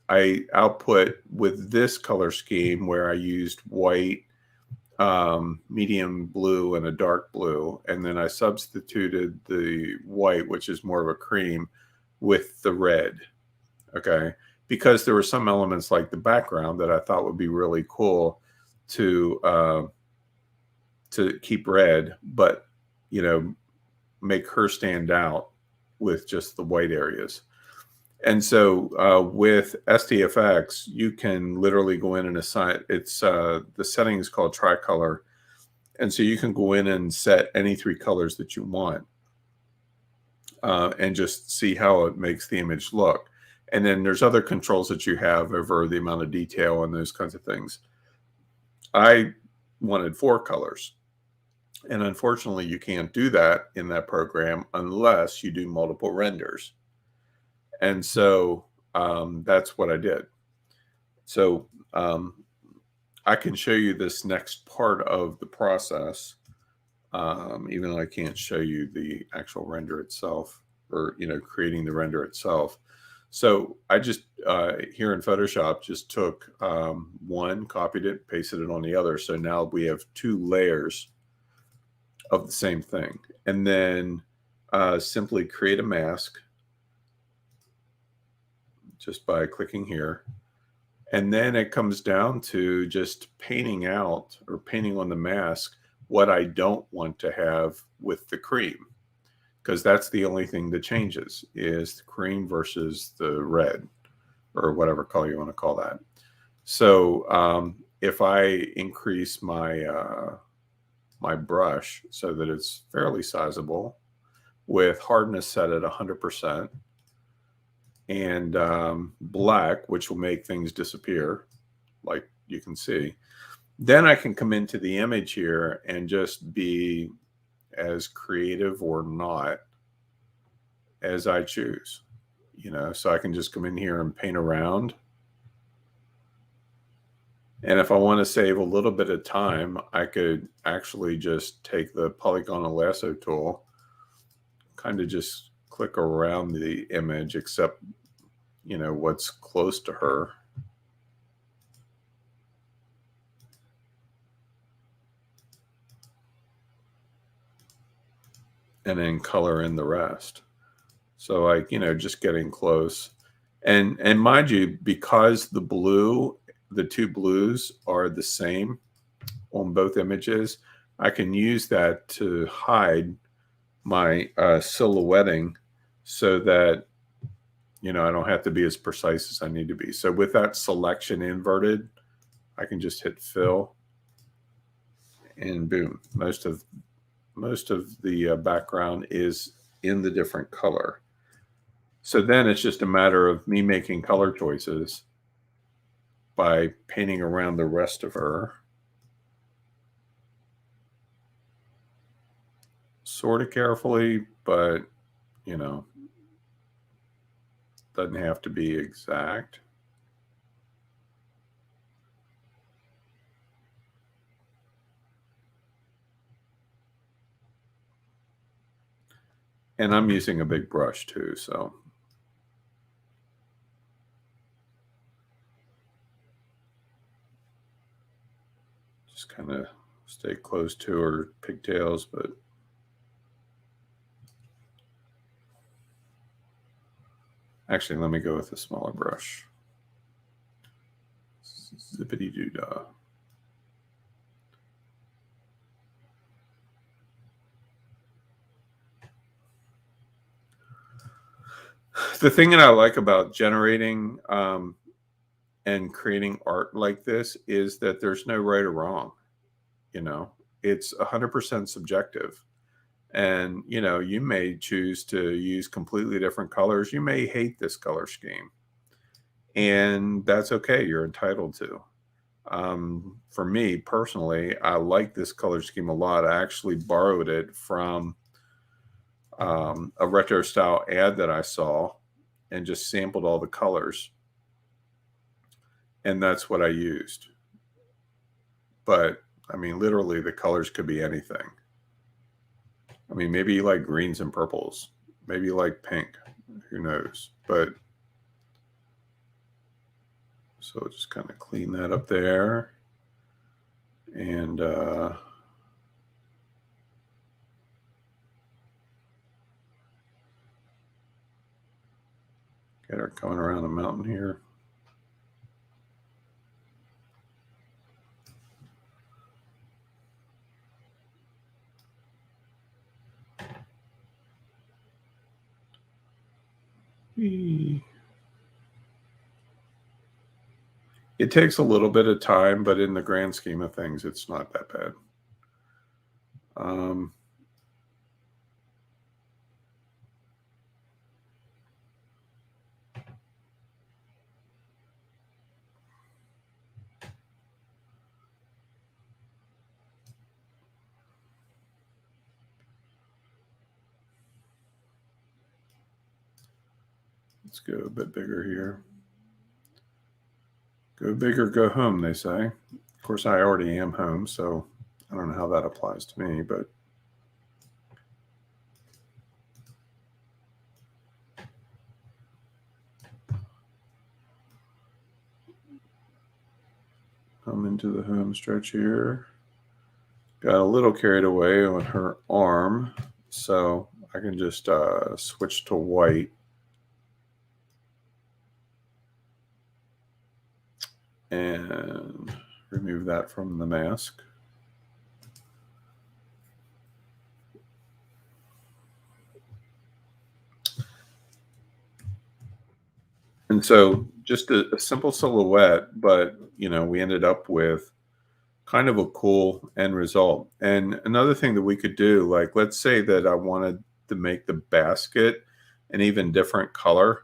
Speaker 1: I output with this color scheme where I used white, medium blue, and a dark blue, and then I substituted the white, which is more of a cream, with the red. Okay, because there were some elements like the background that I thought would be really cool to keep red, but make her stand out with just the white areas. And so with SDFX, you can literally go in and assign, it's the setting is called tricolor. And so you can go in and set any 3 colors that you want and just see how it makes the image look. And then there's other controls that you have over the amount of detail and those kinds of things. I wanted 4 colors. And unfortunately, you can't do that in that program unless you do multiple renders. And so that's what I did. So I can show you this next part of the process, even though I can't show you the actual render itself or, creating the render itself. So I just, here in Photoshop, just took one, copied it, pasted it on the other. So now we have 2 layers of the same thing. And then simply create a mask just by clicking here. And then it comes down to just painting out or painting on the mask what I don't want to have with the cream, because that's the only thing that changes is the cream versus the red or whatever color you want to call that. So if I increase my my brush so that it's fairly sizable with hardness set at 100%, and black, which will make things disappear, like you can see. Then I can come into the image here and just be as creative or not as I choose, so I can just come in here and paint around. And if I want to save a little bit of time, I could actually just take the polygonal lasso tool, kind of just click around the image, except, you know, what's close to her. And then color in the rest. So like, you know, just getting close. And mind you, because the two blues are the same on both images, I can use that to hide my silhouetting so that, you know, I don't have to be as precise as I need to be. So with that selection inverted, I can just hit fill and boom, most of the background is in the different color. So then it's just a matter of me making color choices by painting around the rest of her. Sort of carefully, but, you know, doesn't have to be exact. And I'm using a big brush too, so. Just kind of stay close to her pigtails, but actually, let me go with a smaller brush. Zippity doo dah. The thing that I like about generating and creating art like this is that there's no right or wrong. You know, it's 100% subjective. And, you know, you may choose to use completely different colors. You may hate this color scheme. And that's okay. You're entitled to. For me personally, I like this color scheme a lot. I actually borrowed it from a retro style ad that I saw and just sampled all the colors. And that's what I used. But I mean, literally, the colors could be anything. I mean, maybe you like greens and purples. Maybe you like pink. Who knows? But so just kind of clean that up there. And get her coming around the mountain here. It takes a little bit of time, but in the grand scheme of things, it's not that bad. Let's go a bit bigger here. Go big or go home, they say. Of course, I already am home, so I don't know how that applies to me, but I'm into the home stretch here. Got a little carried away on her arm, so I can just switch to white. And remove that from the mask. And so just a simple silhouette, but, you know, we ended up with kind of a cool end result. And another thing that we could do, like, let's say that I wanted to make the basket an even different color.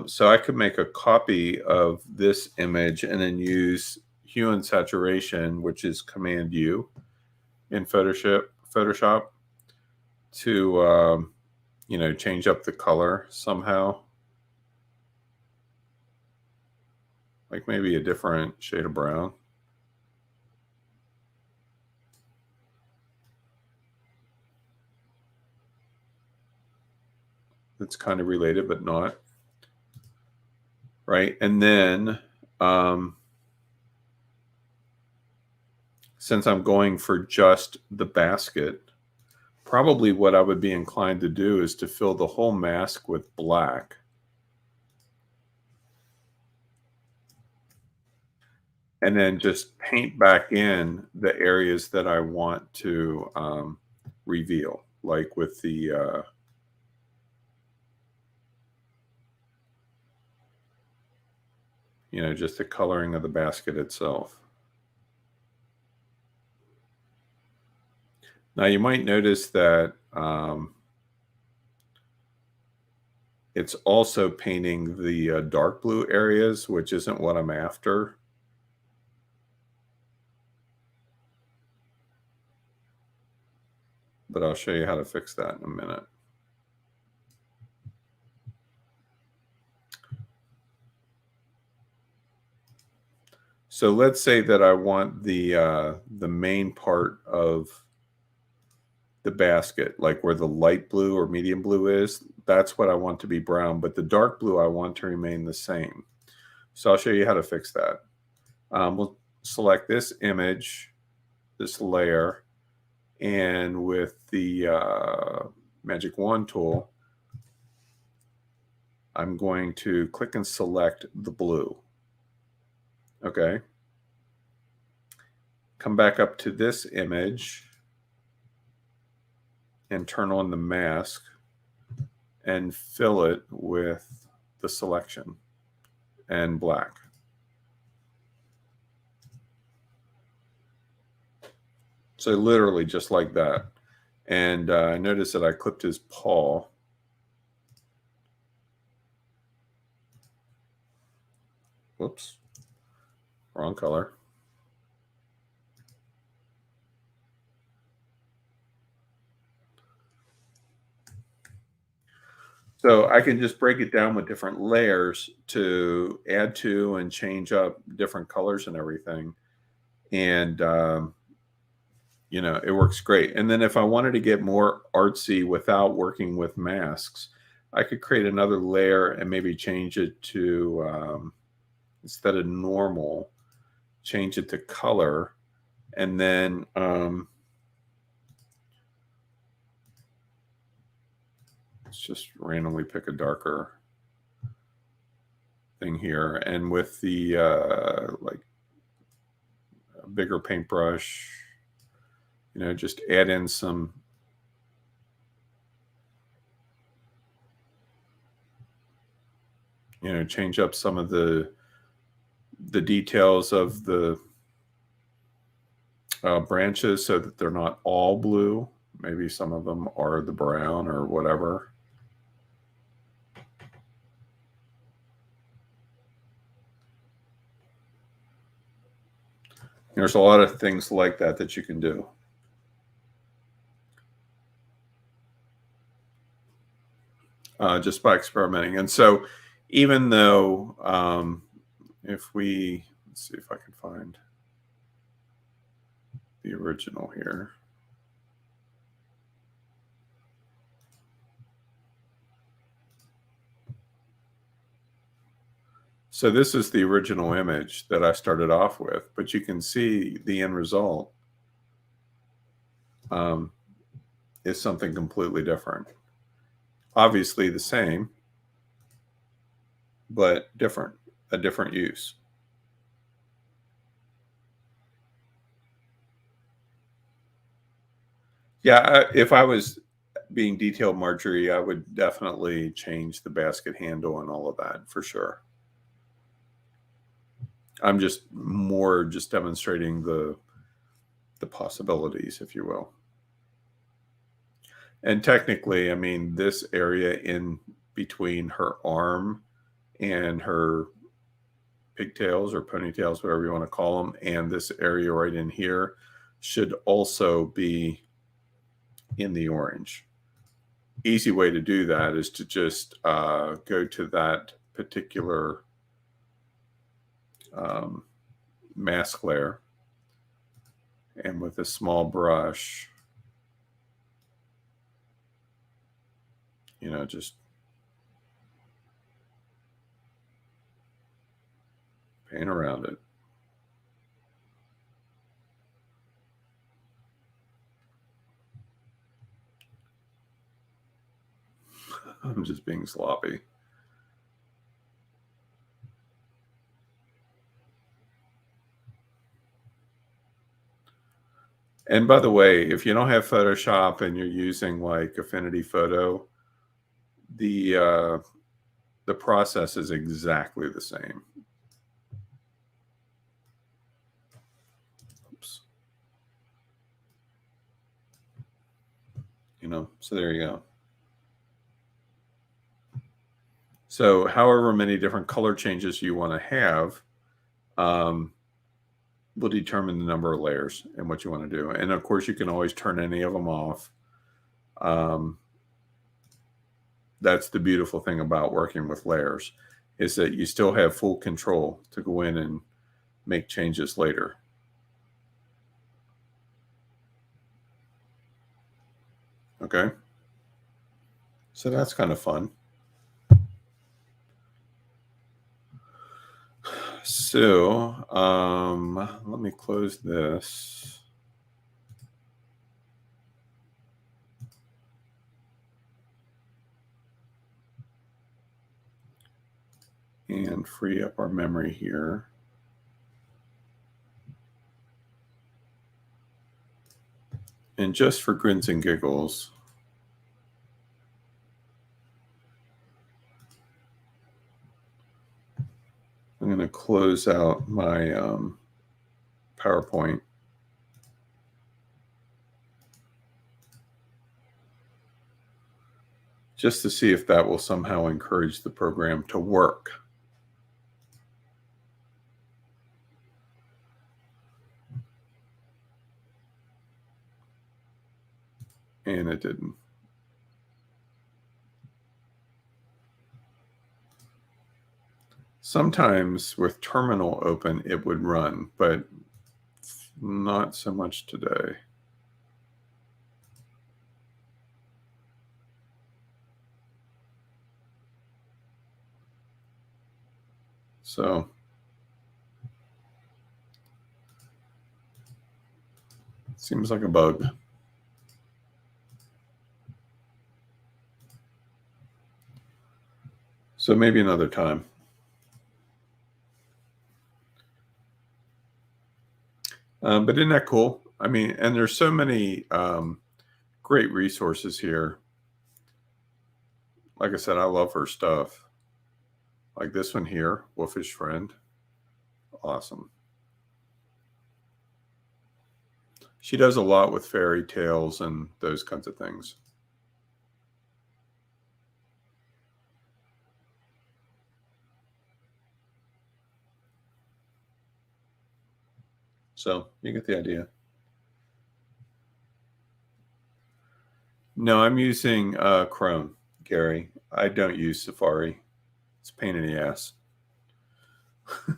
Speaker 1: So I could make a copy of this image and then use hue and saturation, which is Command U in Photoshop to, you know, change up the color somehow. Like maybe a different shade of brown. that's kind of related, but not. Right. And then since I'm going for just the basket, probably what I would be inclined to do is to fill the whole mask with black. And then just paint back in the areas that I want to reveal, like with the, just the coloring of the basket itself. Now you might notice that it's also painting the dark blue areas, which isn't what I'm after. But I'll show you how to fix that in a minute. So let's say that I want the main part of the basket, like where the light blue or medium blue is, that's what I want to be brown, but the dark blue I want to remain the same. So I'll show you how to fix that. We'll select this image, this layer, and with the magic wand tool, I'm going to click and select the blue. Okay. Come back up to this image and turn on the mask and fill it with the selection and black. So literally just like that. And I noticed that I clipped his paw. Whoops, wrong color. So I can just break it down with different layers to add to and change up different colors and everything. And, it works great. And then if I wanted to get more artsy without working with masks, I could create another layer and maybe change it to, instead of normal, change it to color. And then let's just randomly pick a darker thing here. And with the like a bigger paintbrush, just add in some change up some of the details of the branches so that they're not all blue. Maybe some of them are the brown or whatever. There's a lot of things like that you can do. Just by experimenting. And so even though let's see if I can find the original here. So this is the original image that I started off with, but you can see the end result is something completely different. Obviously the same, but different, a different use. Yeah, if I was being detailed Marjorie, I would definitely change the basket handle and all of that for sure. I'm just demonstrating the possibilities, if you will. And technically, I mean, this area in between her arm and her pigtails or ponytails, whatever you want to call them, and this area right in here should also be in the orange. Easy way to do that is to just go to that particular mask layer, and with a small brush, just paint around it. I'm just being sloppy. And by the way, if you don't have Photoshop and you're using like Affinity Photo, the process is exactly the same. Oops. You know, so there you go. So however many different color changes you want to have will determine the number of layers and what you want to do. And of course, you can always turn any of them off. That's the beautiful thing about working with layers, is that you still have full control to go in and make changes later. Okay. So that's kind of fun. So let me close this. And free up our memory here. And just for grins and giggles, I'm going to close out my PowerPoint. Just to see if that will somehow encourage the program to work. And it didn't. Sometimes with terminal open, it would run, but not so much today. So seems like a bug. So maybe another time. But isn't that cool? I mean, and there's so many great resources here. Like I said, I love her stuff. Like this one here, Wolfish Friend. Awesome. She does a lot with fairy tales and those kinds of things. So you get the idea. No, I'm using Chrome, Gary. I don't use Safari. It's a pain in the ass.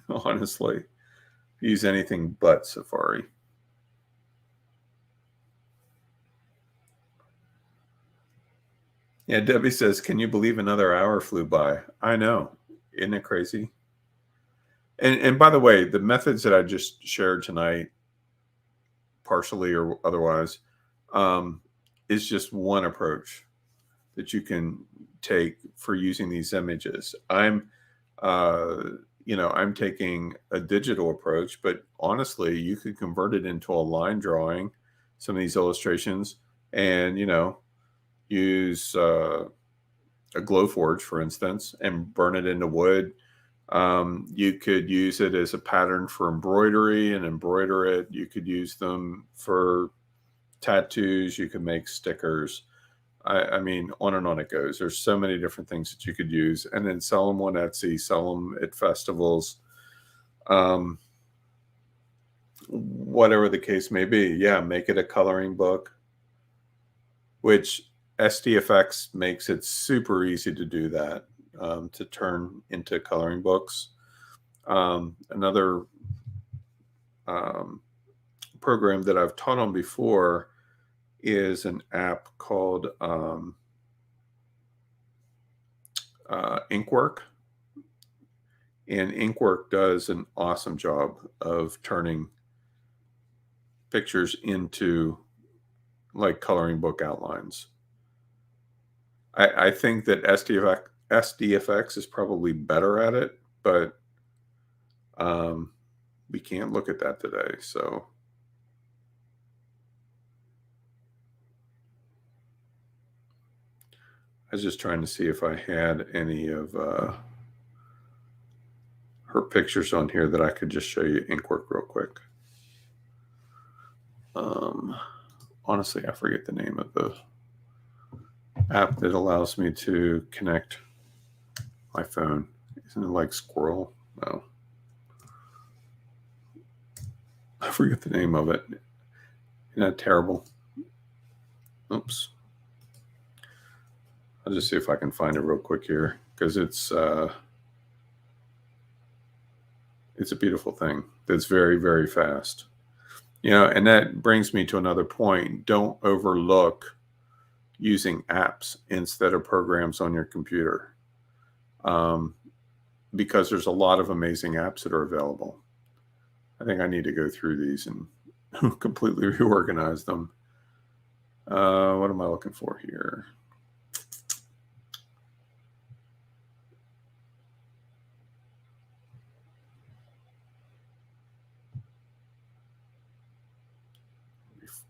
Speaker 1: Honestly. Use anything but Safari. Yeah, Debbie says, can you believe another hour flew by? I know. Isn't it crazy? And by the way, the methods that I just shared tonight, partially or otherwise, is just one approach that you can take for using these images. I'm taking a digital approach, but honestly, you could convert it into a line drawing, some of these illustrations, and, use a Glowforge, for instance, and burn it into wood. You could use it as a pattern for embroidery and embroider it. You could use them for tattoos. You could make stickers. I mean, on and on it goes. There's so many different things that you could use, and then sell them on Etsy, sell them at festivals, whatever the case may be. Yeah, make it a coloring book, which SDFX makes it super easy to do that, to turn into coloring books. Another program that I've taught on before is an app called Inkwork. And Inkwork does an awesome job of turning pictures into like coloring book outlines. I think that SDFX is probably better at it, but we can't look at that today. So I was just trying to see if I had any of her pictures on here that I could just show you Inkwork real quick. Honestly, I forget the name of the app that allows me to connect my phone. Isn't it like Squirrel? No. I forget the name of it. Isn't that terrible? Oops. I'll just see if I can find it real quick here, because it's a beautiful thing that's very, very fast. You know, and that brings me to another point. Don't overlook using apps instead of programs on your computer, because there's a lot of amazing apps that are available. I think I need to go through these and completely reorganize them. What am I looking for here?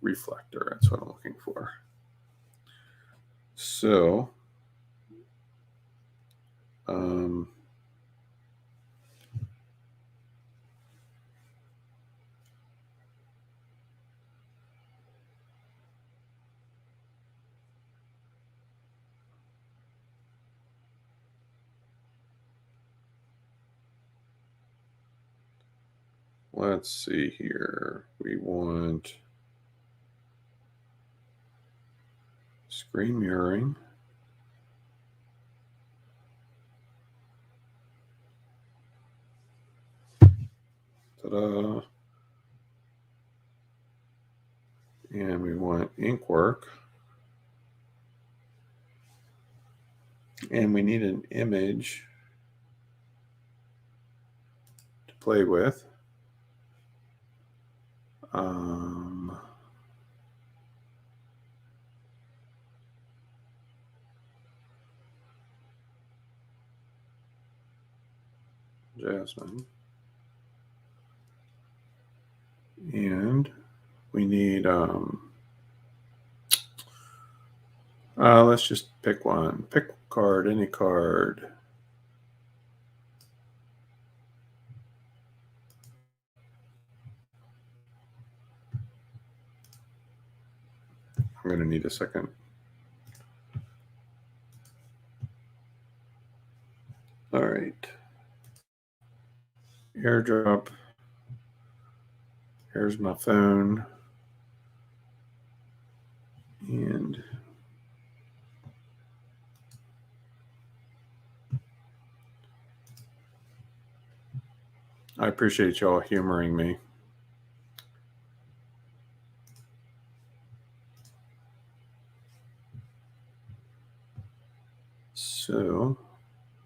Speaker 1: Reflector, that's what I'm looking for. So, let's see here. We want screen mirroring. Ta-da. And we want Inkwork. And we need an image to play with. Jasmine. And we need, let's just pick one. Pick a card, any card. I'm going to need a second. All right. AirDrop. Here's my phone. And I appreciate y'all humoring me. So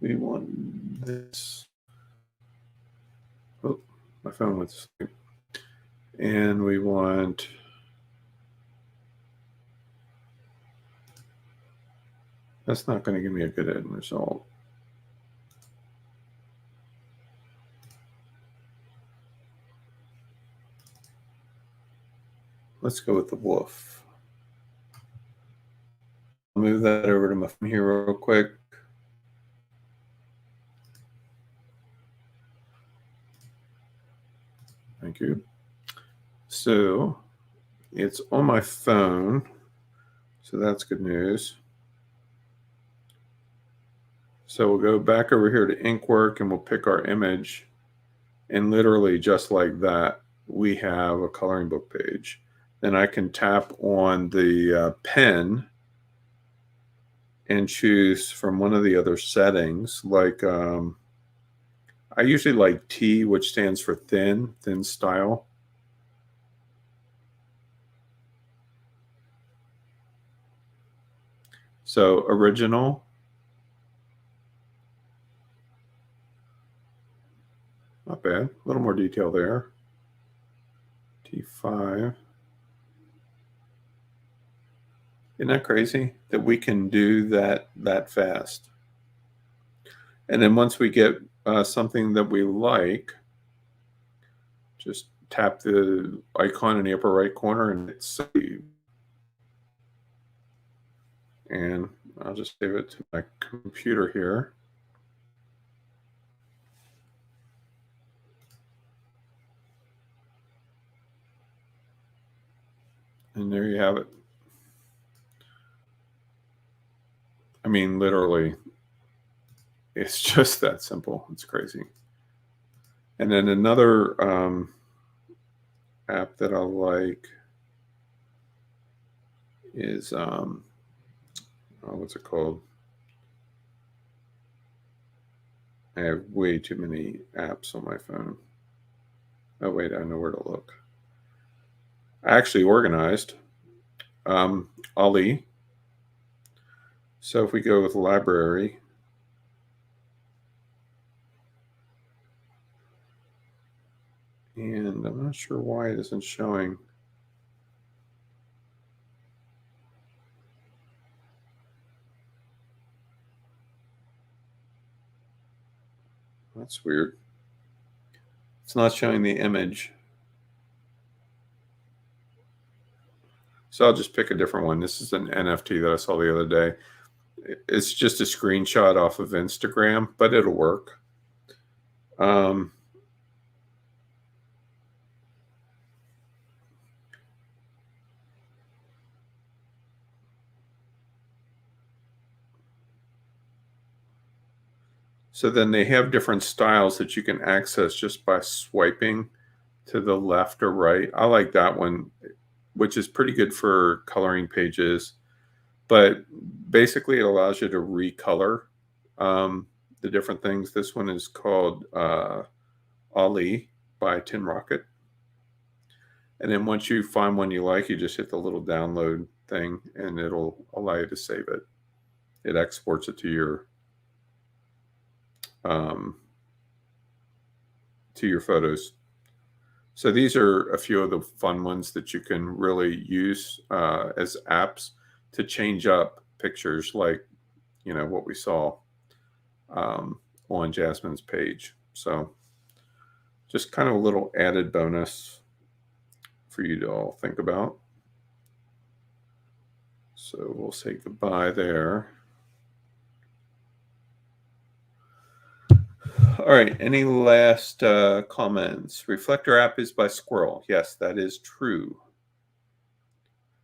Speaker 1: we want this. Oh, my phone went to sleep. And we want that's not going to give me a good end result. Let's go with the wolf. I'll move that over to my phone here real quick. Thank you. So it's on my phone. So that's good news. So we'll go back over here to Inkwork and we'll pick our image. And literally just like that, we have a coloring book page. Then I can tap on the pen and choose from one of the other settings. Like I usually like T, which stands for thin style. So original. not bad. A little more detail there. T5. Isn't that crazy that we can do that fast? And then once we get something that we like, just tap the icon in the upper right corner and hit save. And I'll just save it to my computer here. And there you have it. I mean, literally, it's just that simple. It's crazy. And then another app that I like is, what's it called? I have way too many apps on my phone. Oh, wait, I know where to look. I actually organized Ali. So if we go with library, and I'm not sure why it isn't showing. That's weird. It's not showing the image. So I'll just pick a different one. This is an NFT that I saw the other day. It's just a screenshot off of Instagram, but it'll work. So then they have different styles that you can access just by swiping to the left or right. I like that one, which is pretty good for coloring pages. But basically, it allows you to recolor the different things. This one is called Ali by Tin Rocket. And then once you find one you like, you just hit the little download thing, and it'll allow you to save it. It exports it to your photos. So these are a few of the fun ones that you can really use as apps to change up pictures, like what we saw on Jasmine's page. So just kind of a little added bonus for you to all think about. So we'll say goodbye there. All right. Any last comments? Reflector app is by Squirrel. Yes, that is true.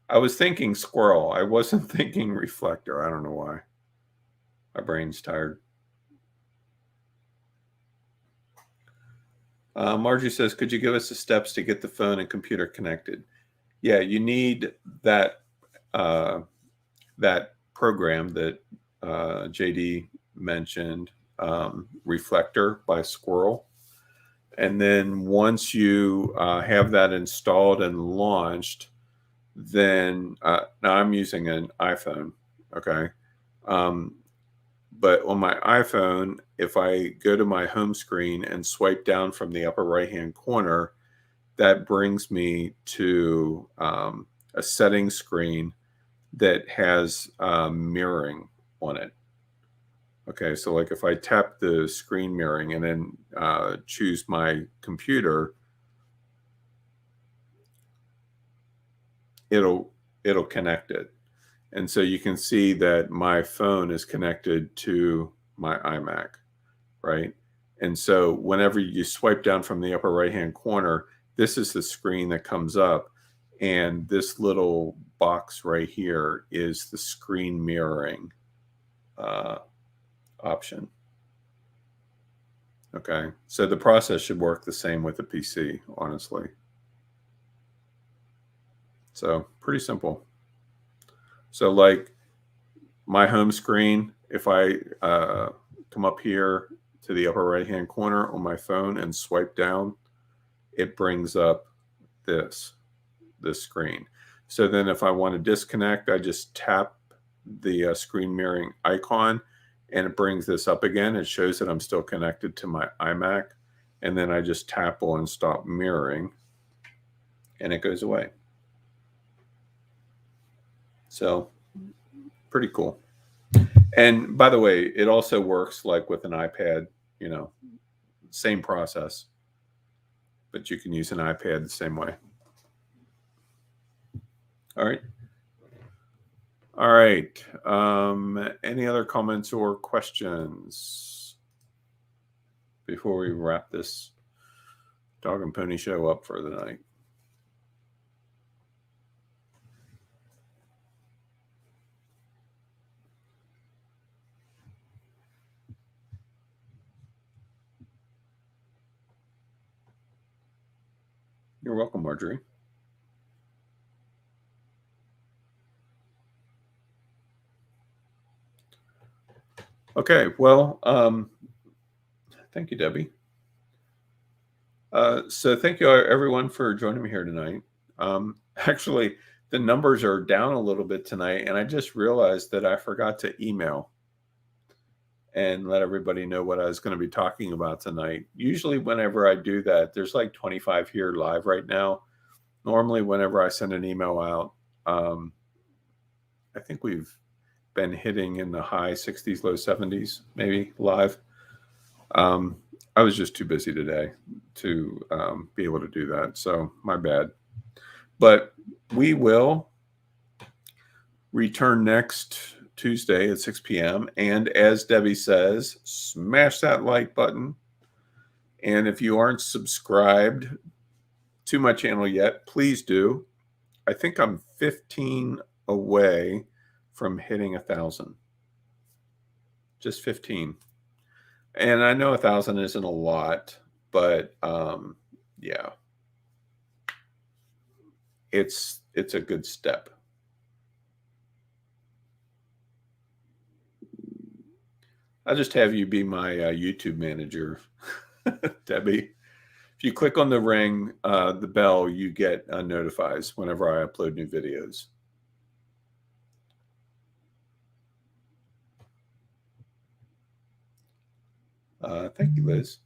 Speaker 1: I was thinking Squirrel. I wasn't thinking Reflector. I don't know why. My brain's tired. Margie says, could you give us the steps to get the phone and computer connected? Yeah, you need that that program that JD mentioned, Reflector by Squirrel. And then once you have that installed and launched, then now I'm using an iPhone, okay? But on my iPhone, if I go to my home screen and swipe down from the upper right-hand corner, that brings me to a settings screen that has mirroring on it. Okay, so like if I tap the screen mirroring and then choose my computer, it'll connect it. And so you can see that my phone is connected to my iMac, right? And so whenever you swipe down from the upper right-hand corner, this is the screen that comes up. And this little box right here is the screen mirroring option. Okay, so the process should work the same with the PC, honestly. So pretty simple. So like my home screen, if I come up here to the upper right-hand corner on my phone and swipe down, it brings up this screen. So then if I want to disconnect, I just tap the screen mirroring icon and it brings this up again. It shows that I'm still connected to my iMac. and then I just tap on stop mirroring, and it goes away. So pretty cool. And by the way, it also works like with an iPad, you know, same process, but you can use an iPad the same way. All right. All right. Any other comments or questions before we wrap this dog and pony show up for the night? You're welcome, Marjorie. Okay, well, thank you, Debbie. So thank you, everyone, for joining me here tonight. Actually, the numbers are down a little bit tonight, and I just realized that I forgot to email and let everybody know what I was going to be talking about tonight. Usually, whenever I do that, there's like 25 here live right now. Normally, whenever I send an email out, I think we've been hitting in the high 60s, low 70s, maybe live. I was just too busy today to be able to do that. So my bad. But we will return next Tuesday at 6 p.m. And as Debbie says, smash that like button. And if you aren't subscribed to my channel yet, please do. I think I'm 15 away from hitting 1,000. Just 15. And I know 1,000 isn't a lot, but yeah, it's a good step. I'll just have you be my YouTube manager, Debbie. If you click on the ring, the bell, you get notifies whenever I upload new videos. Thank you, Liz.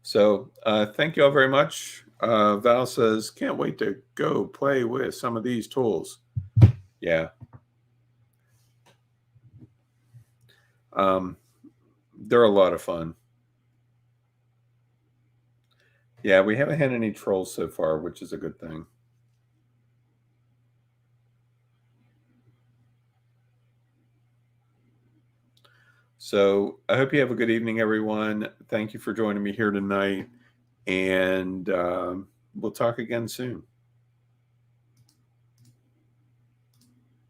Speaker 1: So thank you all very much. Val says, can't wait to go play with some of these tools. Yeah. They're a lot of fun. Yeah, we haven't had any trolls so far, which is a good thing. So I hope you have a good evening, everyone. Thank you for joining me here tonight. And we'll talk again soon.